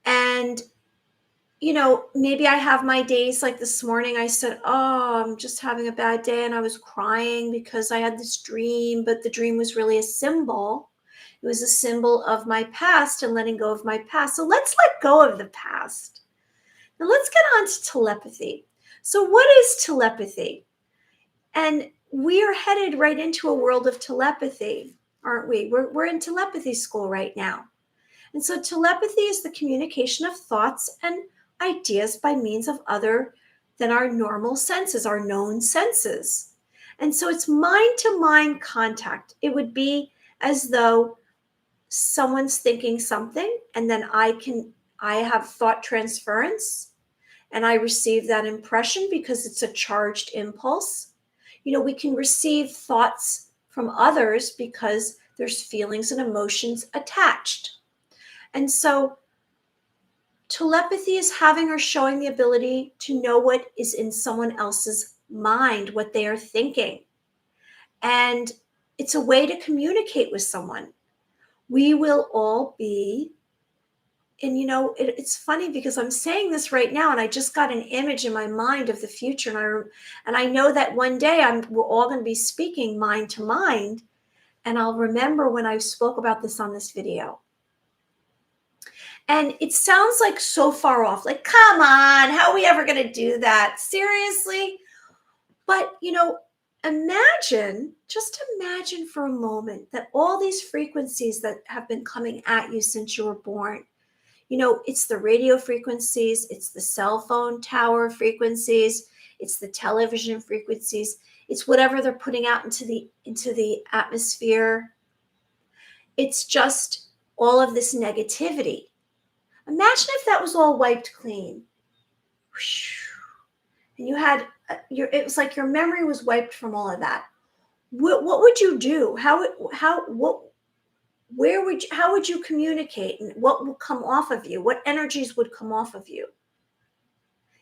A: And maybe I have my days like this morning. I said, oh, I'm just having a bad day. And I was crying because I had this dream, but the dream was really a symbol. It was a symbol of my past and letting go of my past. So let's let go of the past. Now let's get on to telepathy. So what is telepathy? And we are headed right into a world of telepathy, aren't we? We're in telepathy school right now. And so telepathy is the communication of thoughts and ideas by means of other than our normal senses, our known senses. And so it's mind to mind contact. It would be as though someone's thinking something and then I have thought transference and I receive that impression because it's a charged impulse. We can receive thoughts from others because there's feelings and emotions attached. And so telepathy is having or showing the ability to know what is in someone else's mind, what they are thinking. And it's a way to communicate with someone. We will all be, and it's funny because I'm saying this right now and I just got an image in my mind of the future. And I know that one day we're all going to be speaking mind to mind. And I'll remember when I spoke about this on this video. And it sounds like so far off, like, come on, how are we ever going to do that? Seriously? But, just imagine for a moment that all these frequencies that have been coming at you since you were born, it's the radio frequencies, it's the cell phone tower frequencies, it's the television frequencies, it's whatever they're putting out into the atmosphere. It's just all of this negativity. Imagine if that was all wiped clean. And you had it was like your memory was wiped from all of that. What would you do? How would you communicate, and what would come off of you? What energies would come off of you?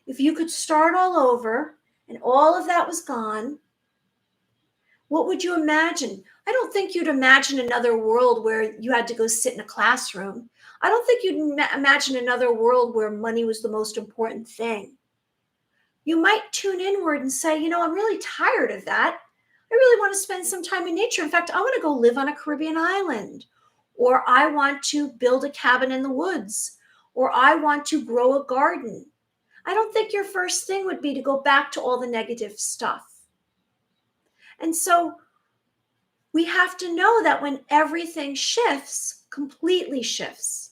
A: If you could start all over and all of that was gone, what would you imagine? I don't think you'd imagine another world where you had to go sit in a classroom. I don't think you'd imagine another world where money was the most important thing. You might tune inward and say, I'm really tired of that. I really want to spend some time in nature. In fact, I want to go live on a Caribbean island, or I want to build a cabin in the woods, or I want to grow a garden. I don't think your first thing would be to go back to all the negative stuff. And so we have to know that when everything shifts, completely shifts,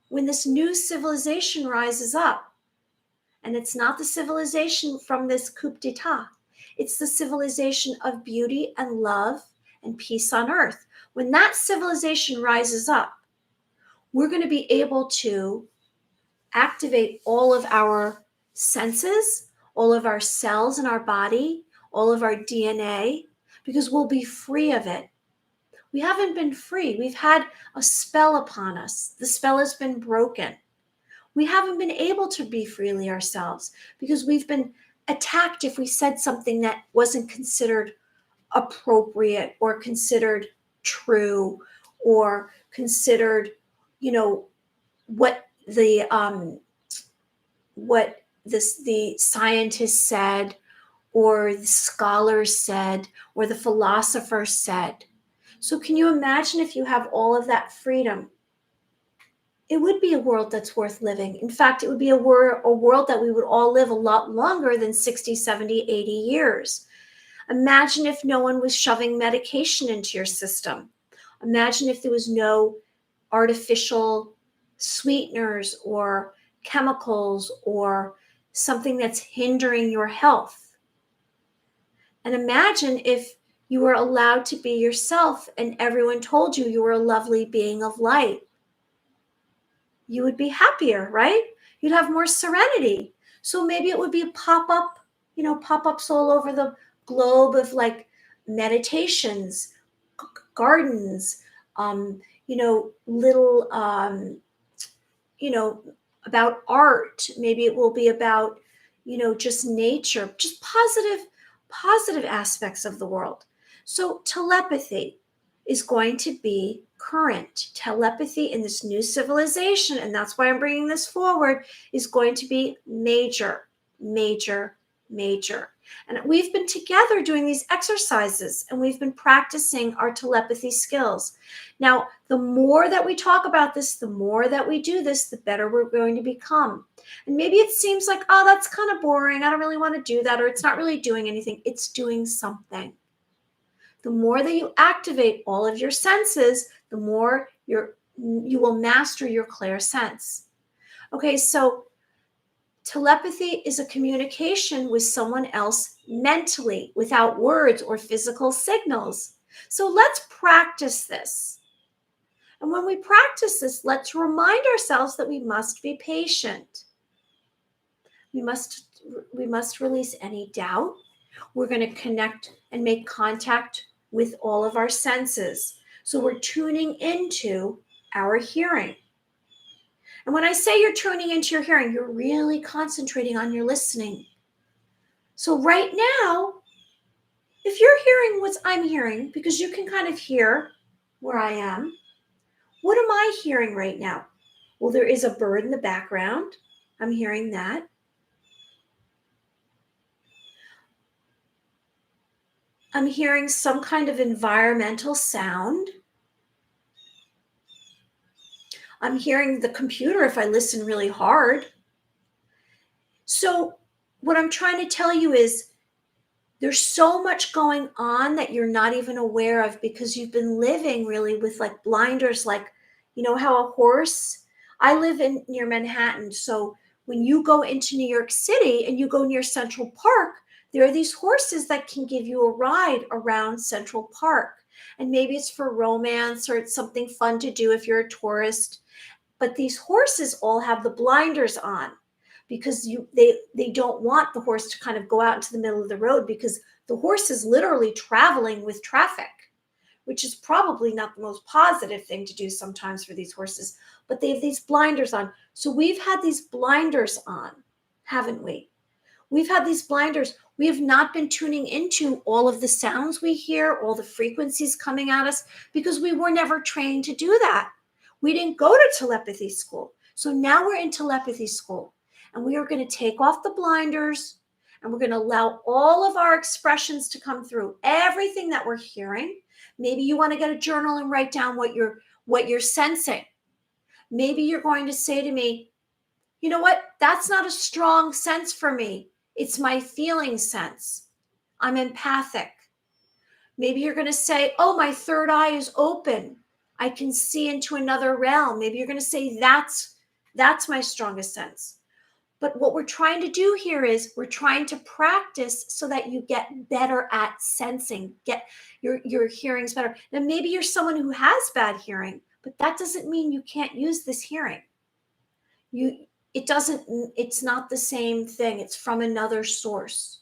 A: when this new civilization rises up, and it's not the civilization from this coup d'etat, it's the civilization of beauty and love and peace on earth. When that civilization rises up, we're going to be able to activate all of our senses, all of our cells in our body, all of our DNA, because we'll be free of it. We haven't been free. We've had a spell upon us. The spell has been broken. We haven't been able to be freely ourselves because we've been attacked if we said something that wasn't considered appropriate or considered true or considered, the scientists said or the scholars said or the philosopher said. So can you imagine if you have all of that freedom? It would be a world that's worth living. In fact, it would be a world that we would all live a lot longer than 60, 70, 80 years. Imagine if no one was shoving medication into your system. Imagine if there was no artificial sweeteners or chemicals or something that's hindering your health. And imagine if you were allowed to be yourself and everyone told you you were a lovely being of light. You would be happier, right? You'd have more serenity. So maybe it would be pop-ups all over the globe of like meditations, gardens, little, about art. Maybe it will be about, just nature, just positive aspects of the world. So telepathy is going to be current telepathy in this new civilization, and that's why I'm bringing this forward, is going to be major, major, major. And we've been together doing these exercises, and we've been practicing our telepathy skills. Now, the more that we talk about this, the more that we do this, the better we're going to become. And maybe it seems like, oh, that's kind of boring. I don't really want to do that, or it's not really doing anything. It's doing something. The more that you activate all of your senses, the more you will master your clairsense. Okay, so telepathy is a communication with someone else mentally, without words or physical signals. So let's practice this. And when we practice this, let's remind ourselves that we must be patient. We must release any doubt. We're going to connect and make contact with all of our senses. So we're tuning into our hearing. And when I say you're tuning into your hearing, you're really concentrating on your listening. So right now, if you're hearing what I'm hearing, because you can kind of hear where I am, what am I hearing right now? Well, there is a bird in the background. I'm hearing that. I'm hearing some kind of environmental sound. I'm hearing the computer if I listen really hard. So what I'm trying to tell you is there's so much going on that you're not even aware of because you've been living really with like blinders, like, you know how a horse, I live near Manhattan. So when you go into New York City and you go near Central Park, there are these horses that can give you a ride around Central Park. And maybe it's for romance or it's something fun to do if you're a tourist. But these horses all have the blinders on because they don't want the horse to kind of go out into the middle of the road, because the horse is literally traveling with traffic, which is probably not the most positive thing to do sometimes for these horses, but they have these blinders on. So we've had these blinders on, haven't we? We've had these blinders. We have not been tuning into all of the sounds we hear, all the frequencies coming at us, because we were never trained to do that. We didn't go to telepathy school. So now we're in telepathy school, and we are going to take off the blinders, and we're going to allow all of our expressions to come through, everything that we're hearing. Maybe you want to get a journal and write down what you're sensing. Maybe you're going to say to me, you know what? That's not a strong sense for me. It's my feeling sense. I'm empathic. Maybe you're going to say, oh, my third eye is open. I can see into another realm. Maybe you're going to say that's my strongest sense. But what we're trying to do here is we're trying to practice so that you get better at sensing, get your hearing's better. Now, maybe you're someone who has bad hearing, but that doesn't mean you can't use this hearing. It's not the same thing. It's from another source.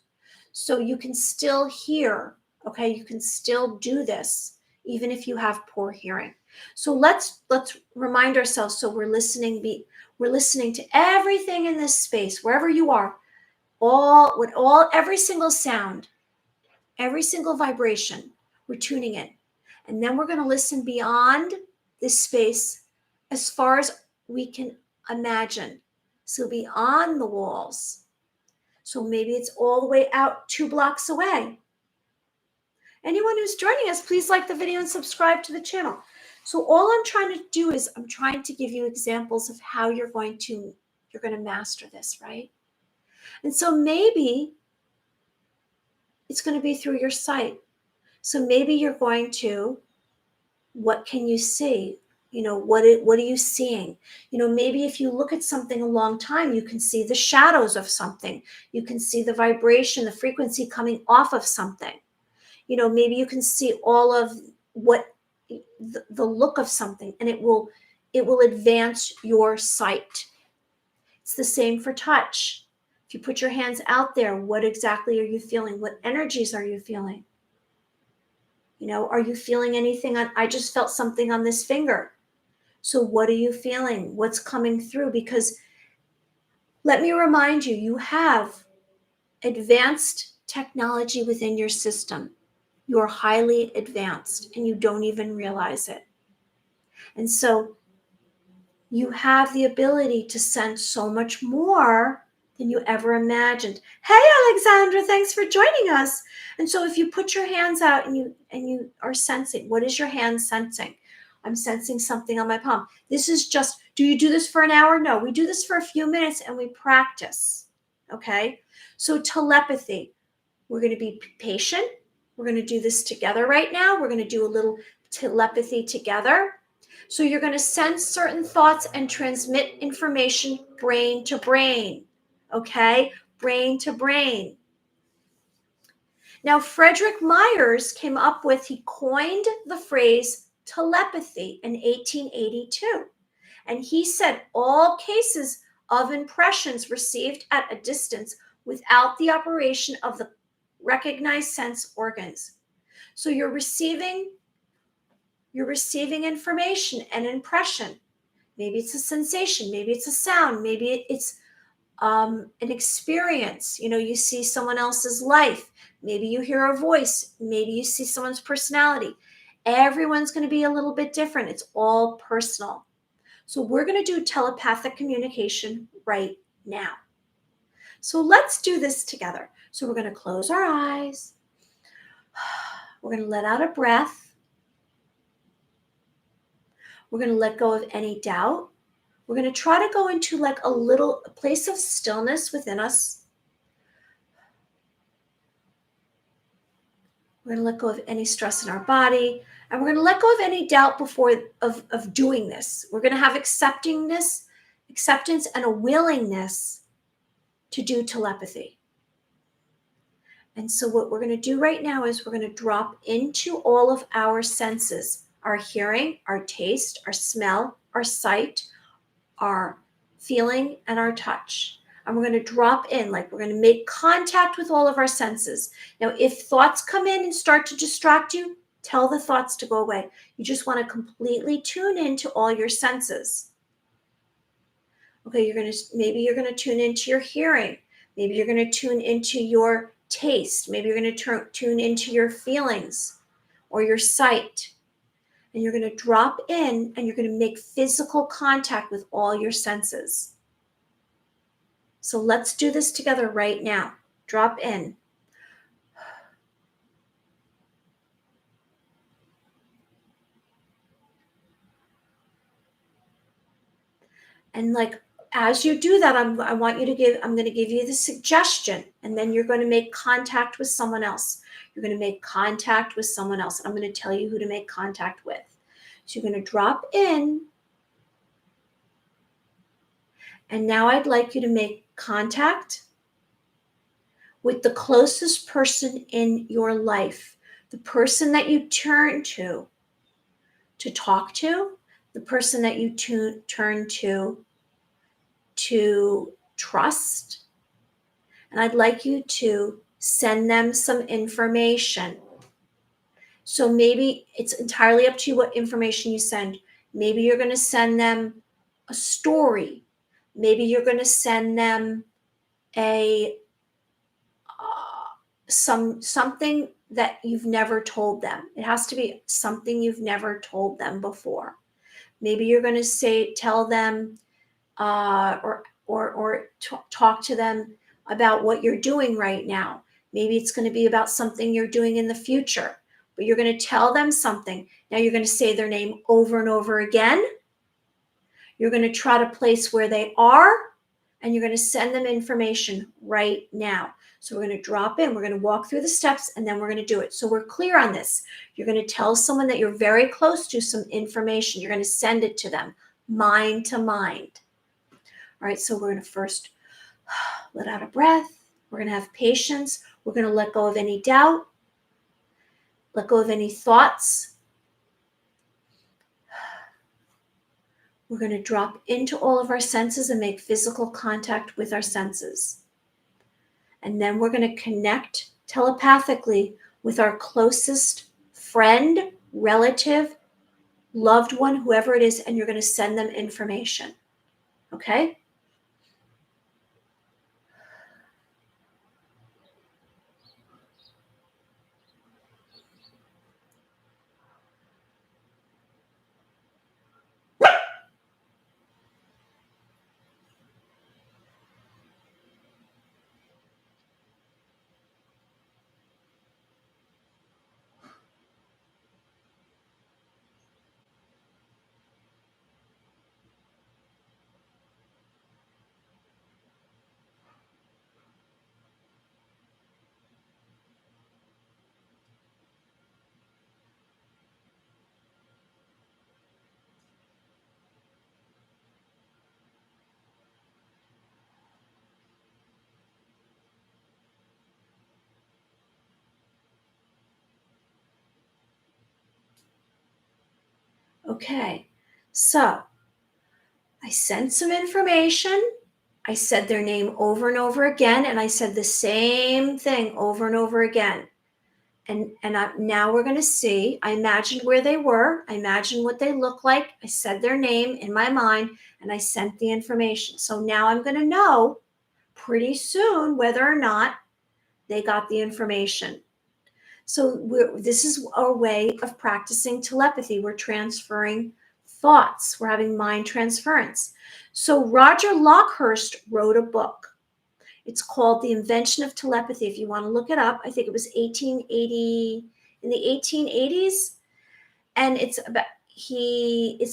A: So you can still hear, okay? You can still do this even if you have poor hearing. So let's remind ourselves. So we're listening to everything in this space, wherever you are, every single sound, every single vibration, we're tuning in. And then we're going to listen beyond this space as far as we can imagine. So beyond the walls. So maybe it's all the way out 2 blocks away. Anyone who's joining us, please like the video and subscribe to the channel. So all I'm trying to do is I'm trying to give you examples of how you're going to master this, right? And so maybe it's going to be through your sight. So maybe you're going to, what can you see? You know, what are you seeing? You know, maybe if you look at something a long time, you can see the shadows of something. You can see the vibration, the frequency coming off of something. You know, maybe you can see all of what the look of something, and it will advance your sight. It's the same for touch. If you put your hands out there, what exactly are you feeling? What energies are you feeling? You know, are you feeling anything I just felt something on this finger. So what are you feeling? What's coming through? Because let me remind you, you have advanced technology within your system. You're highly advanced and you don't even realize it. And so you have the ability to sense so much more than you ever imagined. Hey, Alexandra, thanks for joining us. And so if you put your hands out and you are sensing, what is your hand sensing? I'm sensing something on my palm. This is just, do you do this for an hour? No, we do this for a few minutes and we practice. Okay? So telepathy, we're going to be patient. We're going to do this together right now. We're going to do a little telepathy together. So you're going to sense certain thoughts and transmit information brain to brain. Okay? Brain to brain. Now, Frederick Myers came up with, he coined the phrase telepathy in 1882. And he said all cases of impressions received at a distance without the operation of the recognized sense organs. So you're receiving information and impression. Maybe it's a sensation, maybe it's a sound, maybe it's an experience. You see someone else's life, maybe you hear a voice, maybe you see someone's personality. Everyone's going to be a little bit different. It's all personal. So we're going to do telepathic communication right now. So let's do this together. So we're going to close our eyes. We're going to let out a breath. We're going to let go of any doubt. We're going to try to go into like a place of stillness within us. We're going to let go of any stress in our body. And we're going to let go of any doubt of doing this. We're going to have acceptance and a willingness to do telepathy. And so what we're going to do right now is we're going to drop into all of our senses, our hearing, our taste, our smell, our sight, our feeling, and our touch. And we're going to drop in, like we're going to make contact with all of our senses. Now, if thoughts come in and start to distract you, tell the thoughts to go away. You just want to completely tune into all your senses. Okay, maybe you're going to tune into your hearing. Maybe you're going to tune into your taste. Maybe you're going to tune into your feelings or your sight. And you're going to drop in and you're going to make physical contact with all your senses. So let's do this together right now. Drop in. And like as you do that, I'm going to give you the suggestion, and then you're going to make contact with someone else. You're going to make contact with someone else. And I'm going to tell you who to make contact with. So you're going to drop in. And now I'd like you to make contact with the closest person in your life, the person that you turn to talk to, the person that you turn to trust. And I'd like you to send them some information. So maybe it's entirely up to you what information you send. Maybe you're going to send them a story. Maybe you're going to send them something that you've never told them. It has to be something you've never told them before. Maybe you're going to tell them or talk to them about what you're doing right now. Maybe it's going to be about something you're doing in the future, but you're going to tell them something. Now you're going to say their name over and over again. You're going to try to place where they are, and you're going to send them information right now. So we're going to drop in, we're going to walk through the steps, and then we're going to do it. So we're clear on this. You're going to tell someone that you're very close to some information. You're going to send it to them, mind to mind. All right, so we're going to first let out a breath. We're going to have patience. We're going to let go of any doubt, let go of any thoughts. We're going to drop into all of our senses and make physical contact with our senses. And then we're going to connect telepathically with our closest friend, relative, loved one, whoever it is, and you're going to send them information. Okay? Okay, so I sent some information. I said their name over and over again, and I said the same thing over and over again. Now we're going to see. I imagined where they were. I imagined what they look like. I said their name in my mind, and I sent the information. So now I'm going to know pretty soon whether or not they got the information. So this is our way of practicing telepathy. We're transferring thoughts. We're having mind transference. So Roger Lockhurst wrote a book. It's called The Invention of Telepathy. If you want to look it up, I think it was 1880, in the 1880s. And it's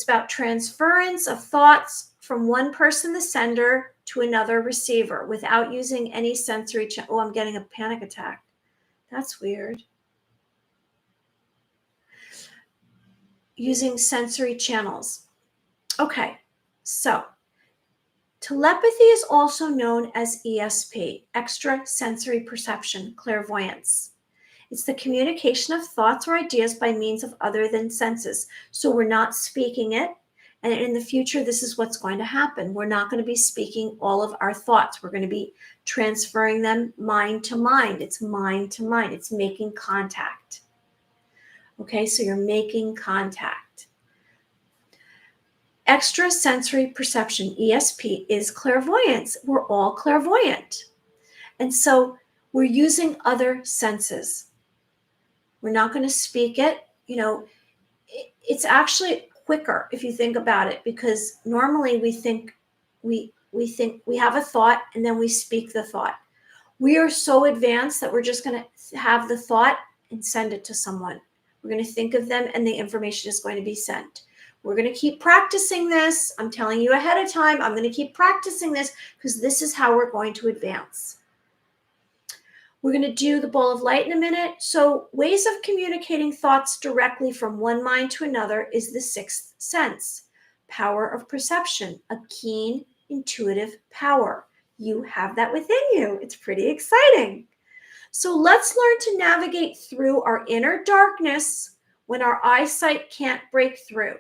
A: about transference of thoughts from one person, the sender, to another receiver without using any sensory. Oh, I'm getting a panic attack. That's weird. Using sensory channels. Okay, so telepathy is also known as ESP, extrasensory perception, clairvoyance. It's the communication of thoughts or ideas by means of other than senses. So we're not speaking it. And in the future, this is what's going to happen. We're not going to be speaking all of our thoughts. We're going to be transferring them mind to mind. It's mind to mind. It's making contact. Okay, so you're making contact. Extrasensory perception, ESP, is clairvoyance. We're all clairvoyant. And so we're using other senses. We're not going to speak it. It's actually quicker if you think about it, because normally we think we have a thought and then we speak the thought. We are so advanced that we're just going to have the thought and send it to someone. We're going to think of them and the information is going to be sent. We're going to keep practicing this. I'm telling you ahead of time, I'm going to keep practicing this because this is how we're going to advance. We're going to do the ball of light in a minute. So ways of communicating thoughts directly from one mind to another is the sixth sense. Power of perception, a keen, intuitive power. You have that within you. It's pretty exciting. So let's learn to navigate through our inner darkness when our eyesight can't break through.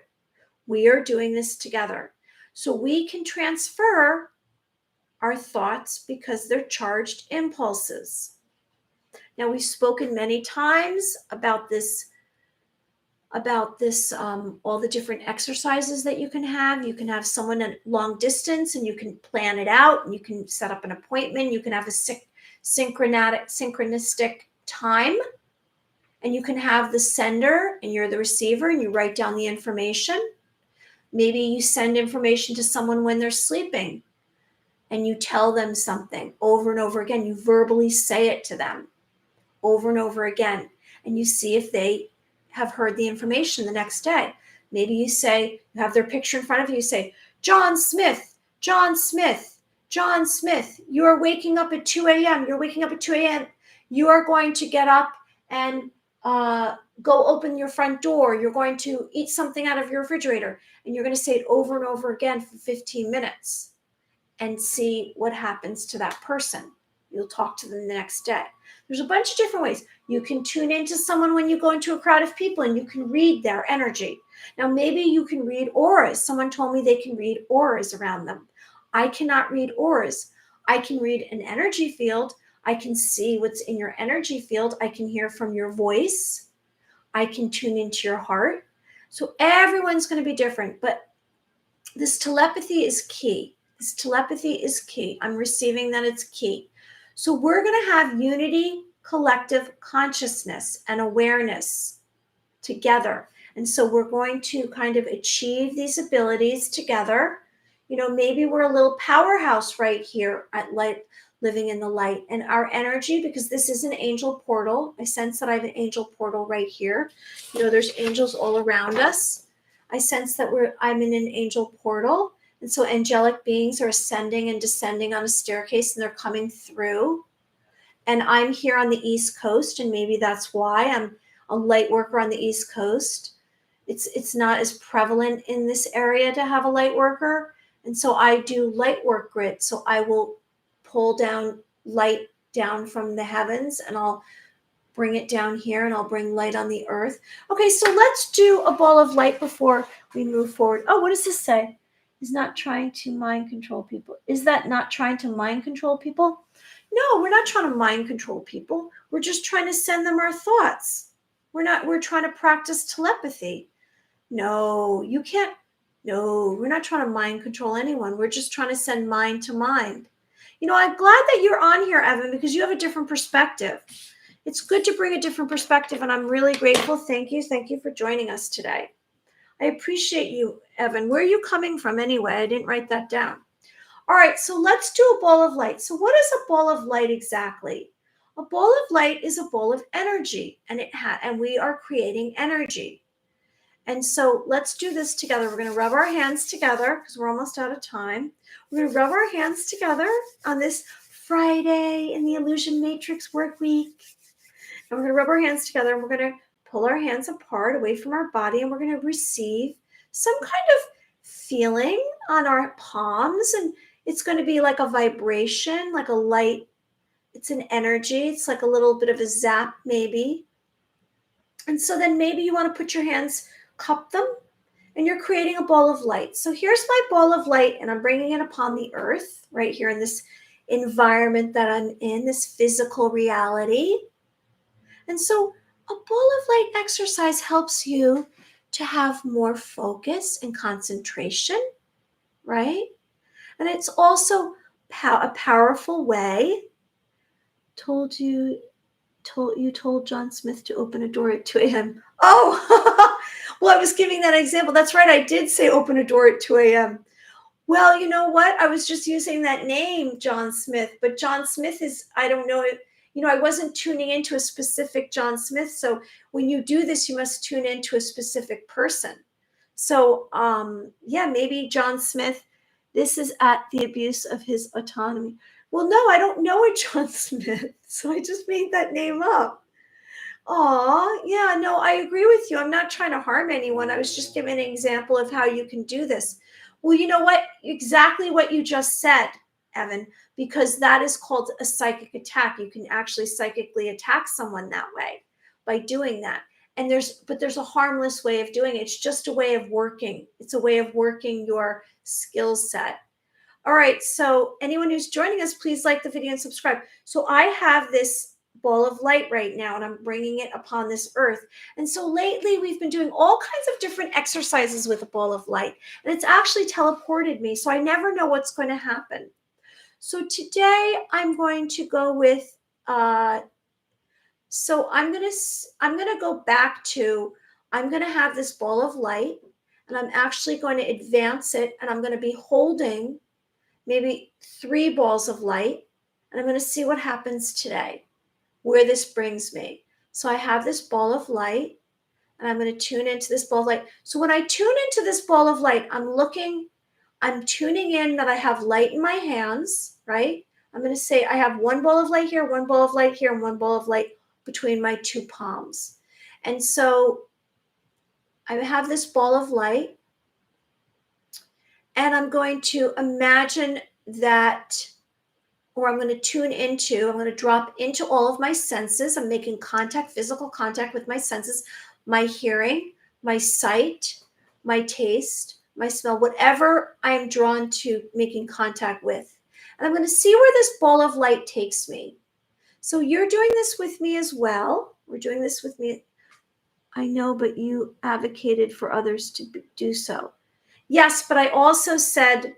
A: We are doing this together. So we can transfer our thoughts because they're charged impulses. Now, we've spoken many times about this, all the different exercises that you can have. You can have someone at long distance and you can plan it out and you can set up an appointment. You can have a synchronistic time, and you can have the sender and you're the receiver and you write down the information. Maybe you send information to someone when they're sleeping and you tell them something over and over again. You verbally say it to them over and over again, and you see if they have heard the information the next day. Maybe you say, you have their picture in front of you, you say, John Smith, John Smith, John Smith, you are waking up at 2 a.m. You're waking up at 2 a.m. You are going to get up and go open your front door. You're going to eat something out of your refrigerator. And you're going to say it over and over again for 15 minutes and see what happens to that person. You'll talk to them the next day. There's a bunch of different ways. You can tune into someone when you go into a crowd of people and you can read their energy. Now, maybe you can read auras. Someone told me they can read auras around them. I cannot read auras. I can read an energy field. I can see what's in your energy field. I can hear from your voice. I can tune into your heart. So everyone's going to be different, but this telepathy is key. This telepathy is key. I'm receiving that it's key. So we're going to have unity, collective consciousness, and awareness together. And so we're going to kind of achieve these abilities together. Maybe we're a little powerhouse right here at Light, Living in the Light. And our energy, because this is an angel portal, I sense that I have an angel portal right here. There's angels all around us. I sense that I'm in an angel portal. And so angelic beings are ascending and descending on a staircase, and they're coming through. And I'm here on the East Coast, and maybe that's why I'm a light worker on the East Coast. It's not as prevalent in this area to have a light worker. And so I do light work grid. So I will pull down light down from the heavens, and I'll bring it down here, and I'll bring light on the earth. Okay, so let's do a ball of light before we move forward. Oh, what does this say? Is not trying to mind control people. Is that not trying to mind control people? No, we're not trying to mind control people. We're just trying to send them our thoughts. We're trying to practice telepathy. No, you can't. No, we're not trying to mind control anyone. We're just trying to send mind to mind. I'm glad that you're on here, Evan, because you have a different perspective. It's good to bring a different perspective, and I'm really grateful. Thank you. Thank you for joining us today. I appreciate you, Evan. Where are you coming from anyway? I didn't write that down. All right, so let's do a ball of light. So what is a ball of light exactly? A ball of light is a ball of energy, and we are creating energy. And so let's do this together. We're going to rub our hands together because we're almost out of time. We're going to rub our hands together on this Friday in the Illusion Matrix work week. And we're going to rub our hands together, and we're going to pull our hands apart away from our body, and we're going to receive some kind of feeling on our palms. And it's going to be like a vibration, like a light. It's an energy. It's like a little bit of a zap maybe. And so then maybe you want to put your hands, cup them, and you're creating a ball of light. So here's my ball of light, and I'm bringing it upon the earth right here in this environment that I'm in, this physical reality. And so a ball of light exercise helps you to have more focus and concentration, right? And it's also a powerful way. You told John Smith to open a door at 2 a.m. Oh, well, I was giving that example. That's right. I did say open a door at 2 a.m. Well, you know what? I was just using that name, John Smith, but John Smith is, I don't know, I wasn't tuning into a specific John Smith. So when you do this, you must tune into a specific person. So, maybe John Smith, this is at the abuse of his autonomy. Well, no, I don't know a John Smith, so I just made that name up. Aw, yeah, no, I agree with you. I'm not trying to harm anyone. I was just giving an example of how you can do this. Well, you know what? Exactly what you just said, Evan, because that is called a psychic attack. You can actually psychically attack someone that way by doing that. And there's a harmless way of doing it. It's just a way of working. It's a way of working your skill set. All right, so anyone who's joining us, please like the video and subscribe. So I have this ball of light right now, and I'm bringing it upon this earth. And so lately we've been doing all kinds of different exercises with a ball of light, and it's actually teleported me. So I never know what's going to happen. So today I'm going to go with, so I'm going to go back to, I'm going to have this ball of light, and I'm actually going to advance it, and I'm going to be holding maybe 3 balls of light, and I'm going to see what happens today, where this brings me. So I have this ball of light, and I'm going to tune into this ball of light. So when I tune into this ball of light, I'm tuning in that I have light in my hands, right? I'm going to say I have 1 ball of light here, 1 ball of light here, and 1 ball of light between my 2 palms. And so I have this ball of light, and I'm going to imagine that, or I'm going to drop into all of my senses. I'm making contact, physical contact with my senses, my hearing, my sight, my taste, my smell, whatever I am drawn to making contact with. And I'm going to see where this ball of light takes me. So you're doing this with me as well. We're doing this with me. I know, but you advocated for others to do so. Yes, but I also said,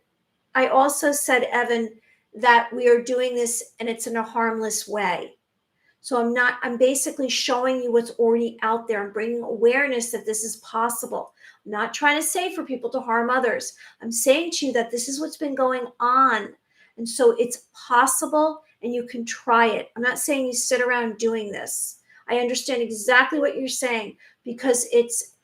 A: Evan, that we are doing this and it's in a harmless way. So I'm basically showing you what's already out there. I'm bringing awareness that this is possible. I'm not trying to say for people to harm others. I'm saying to you that this is what's been going on. And so it's possible and you can try it. I'm not saying you sit around doing this. I understand exactly what you're saying because it's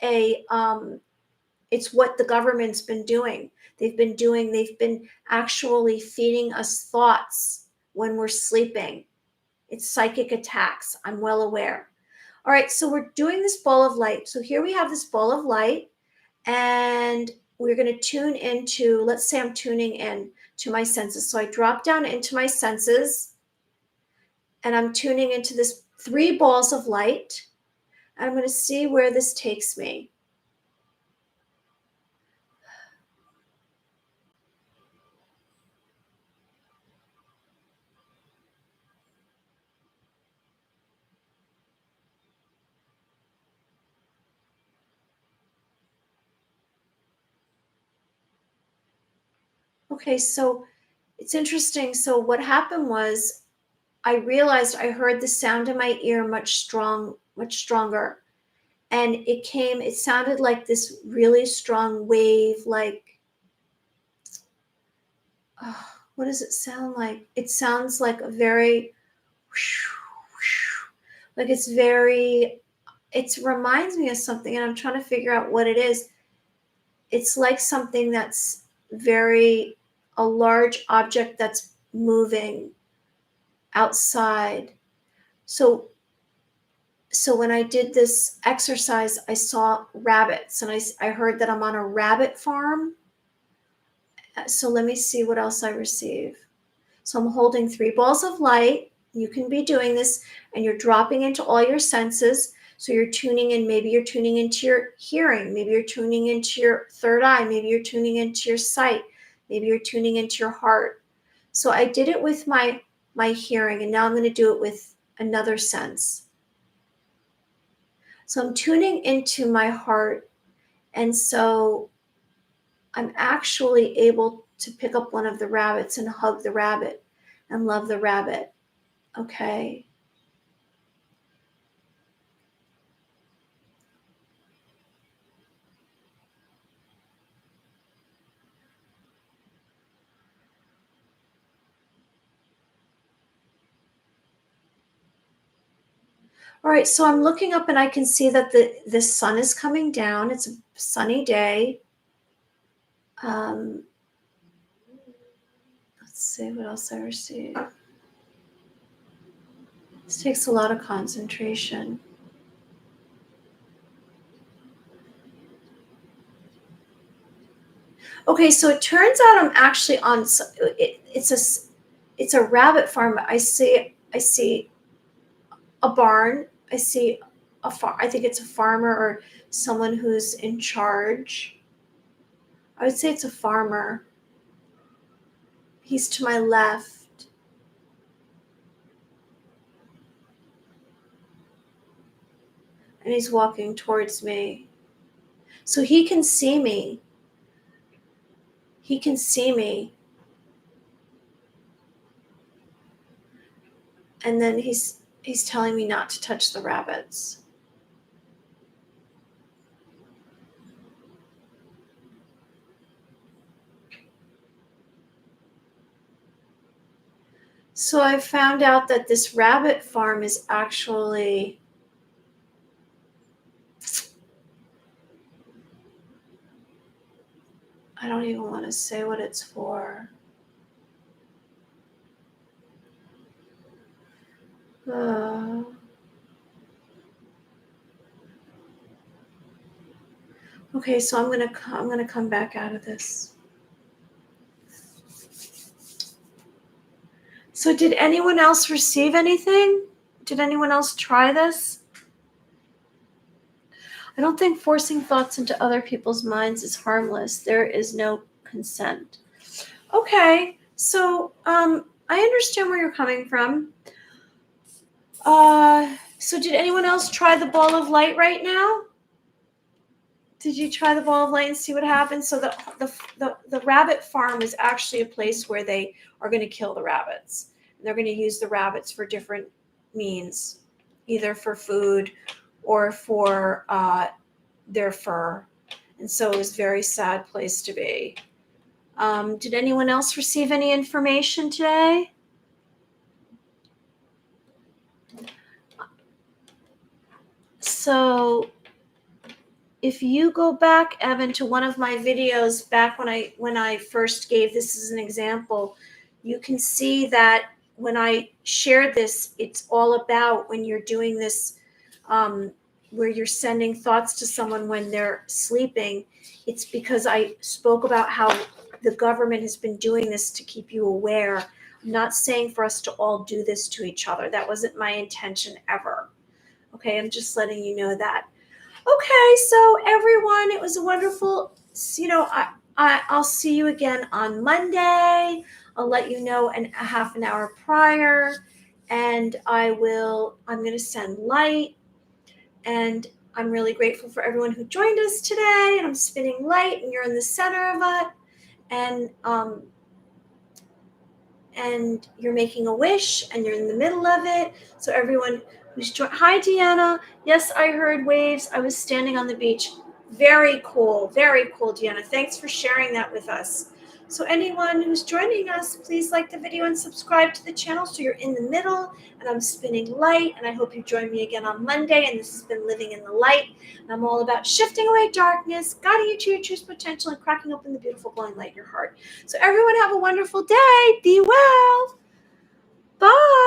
A: what the government's been doing. They've been actually feeding us thoughts when we're sleeping. It's psychic attacks. I'm well aware. All right, so we're doing this ball of light. So here we have this ball of light, and we're going to tune into, let's say I'm tuning in to my senses. So I drop down into my senses, and I'm tuning into this 3 balls of light. I'm going to see where this takes me. Okay, so it's interesting. So what happened was I realized I heard the sound in my ear much stronger. And it sounded like this really strong wave, like, what does it sound like? It sounds like a very, like it reminds me of something, and I'm trying to figure out what it is. It's like something that's a large object that's moving outside. So when I did this exercise, I saw rabbits, and I heard that I'm on a rabbit farm. So let me see what else I receive. So I'm holding 3 balls of light. You can be doing this, and you're dropping into all your senses. So you're tuning in. Maybe you're tuning into your hearing. Maybe you're tuning into your third eye. Maybe you're tuning into your sight. Maybe you're tuning into your heart. So I did it with my hearing, and now I'm going to do it with another sense. So I'm tuning into my heart, and so I'm actually able to pick up one of the rabbits and hug the rabbit and love the rabbit. Okay. All right, so I'm looking up and I can see that the sun is coming down. It's a sunny day. Let's see what else I receive. This takes a lot of concentration. Okay, so it turns out I'm actually on. It's a rabbit farm. I see a barn. I see a farm. I think it's a farmer or someone who's in charge. I would say it's a farmer. He's to my left. And he's walking towards me. So he can see me. He can see me. And then he's telling me not to touch the rabbits. So I found out that this rabbit farm is actually I don't even want to say what it's for. Okay, so I'm gonna come back out of this. So did anyone else receive anything? Did anyone else try this? I don't think forcing thoughts into other people's minds is harmless. There is no consent. Okay, so I understand where you're coming from. So did anyone else try the ball of light right now? Did you try the ball of light and see what happens? So the rabbit farm is actually a place where they are going to kill the rabbits. They're going to use the rabbits for different means, either for food or for their fur. And so it was a very sad place to be. Did anyone else receive any information today? So if you go back, Evan, to one of my videos back when I first gave this as an example, you can see that when I shared this, it's all about when you're doing this, where you're sending thoughts to someone when they're sleeping. It's because I spoke about how the government has been doing this to keep you aware I'm not saying for us to all do this to each other. That wasn't my intention ever. Okay, I'm just letting you know that. Okay, so everyone, it was a wonderful, I'll see you again on Monday. I'll let you know a half an hour prior, and I'm going to send light, and I'm really grateful for everyone who joined us today, and I'm spinning light, and you're in the center of it, and you're making a wish, and you're in the middle of it. So everyone who's hi, Deanna. Yes, I heard waves. I was standing on the beach. Very cool, Deanna. Thanks for sharing that with us. So anyone who's joining us, please like the video and subscribe to the channel so you're in the middle, and I'm spinning light, and I hope you join me again on Monday, and this has been Living in the Light, and I'm all about shifting away darkness, guiding you to your true potential, and cracking open the beautiful glowing light in your heart. So everyone have a wonderful day. Be well. Bye.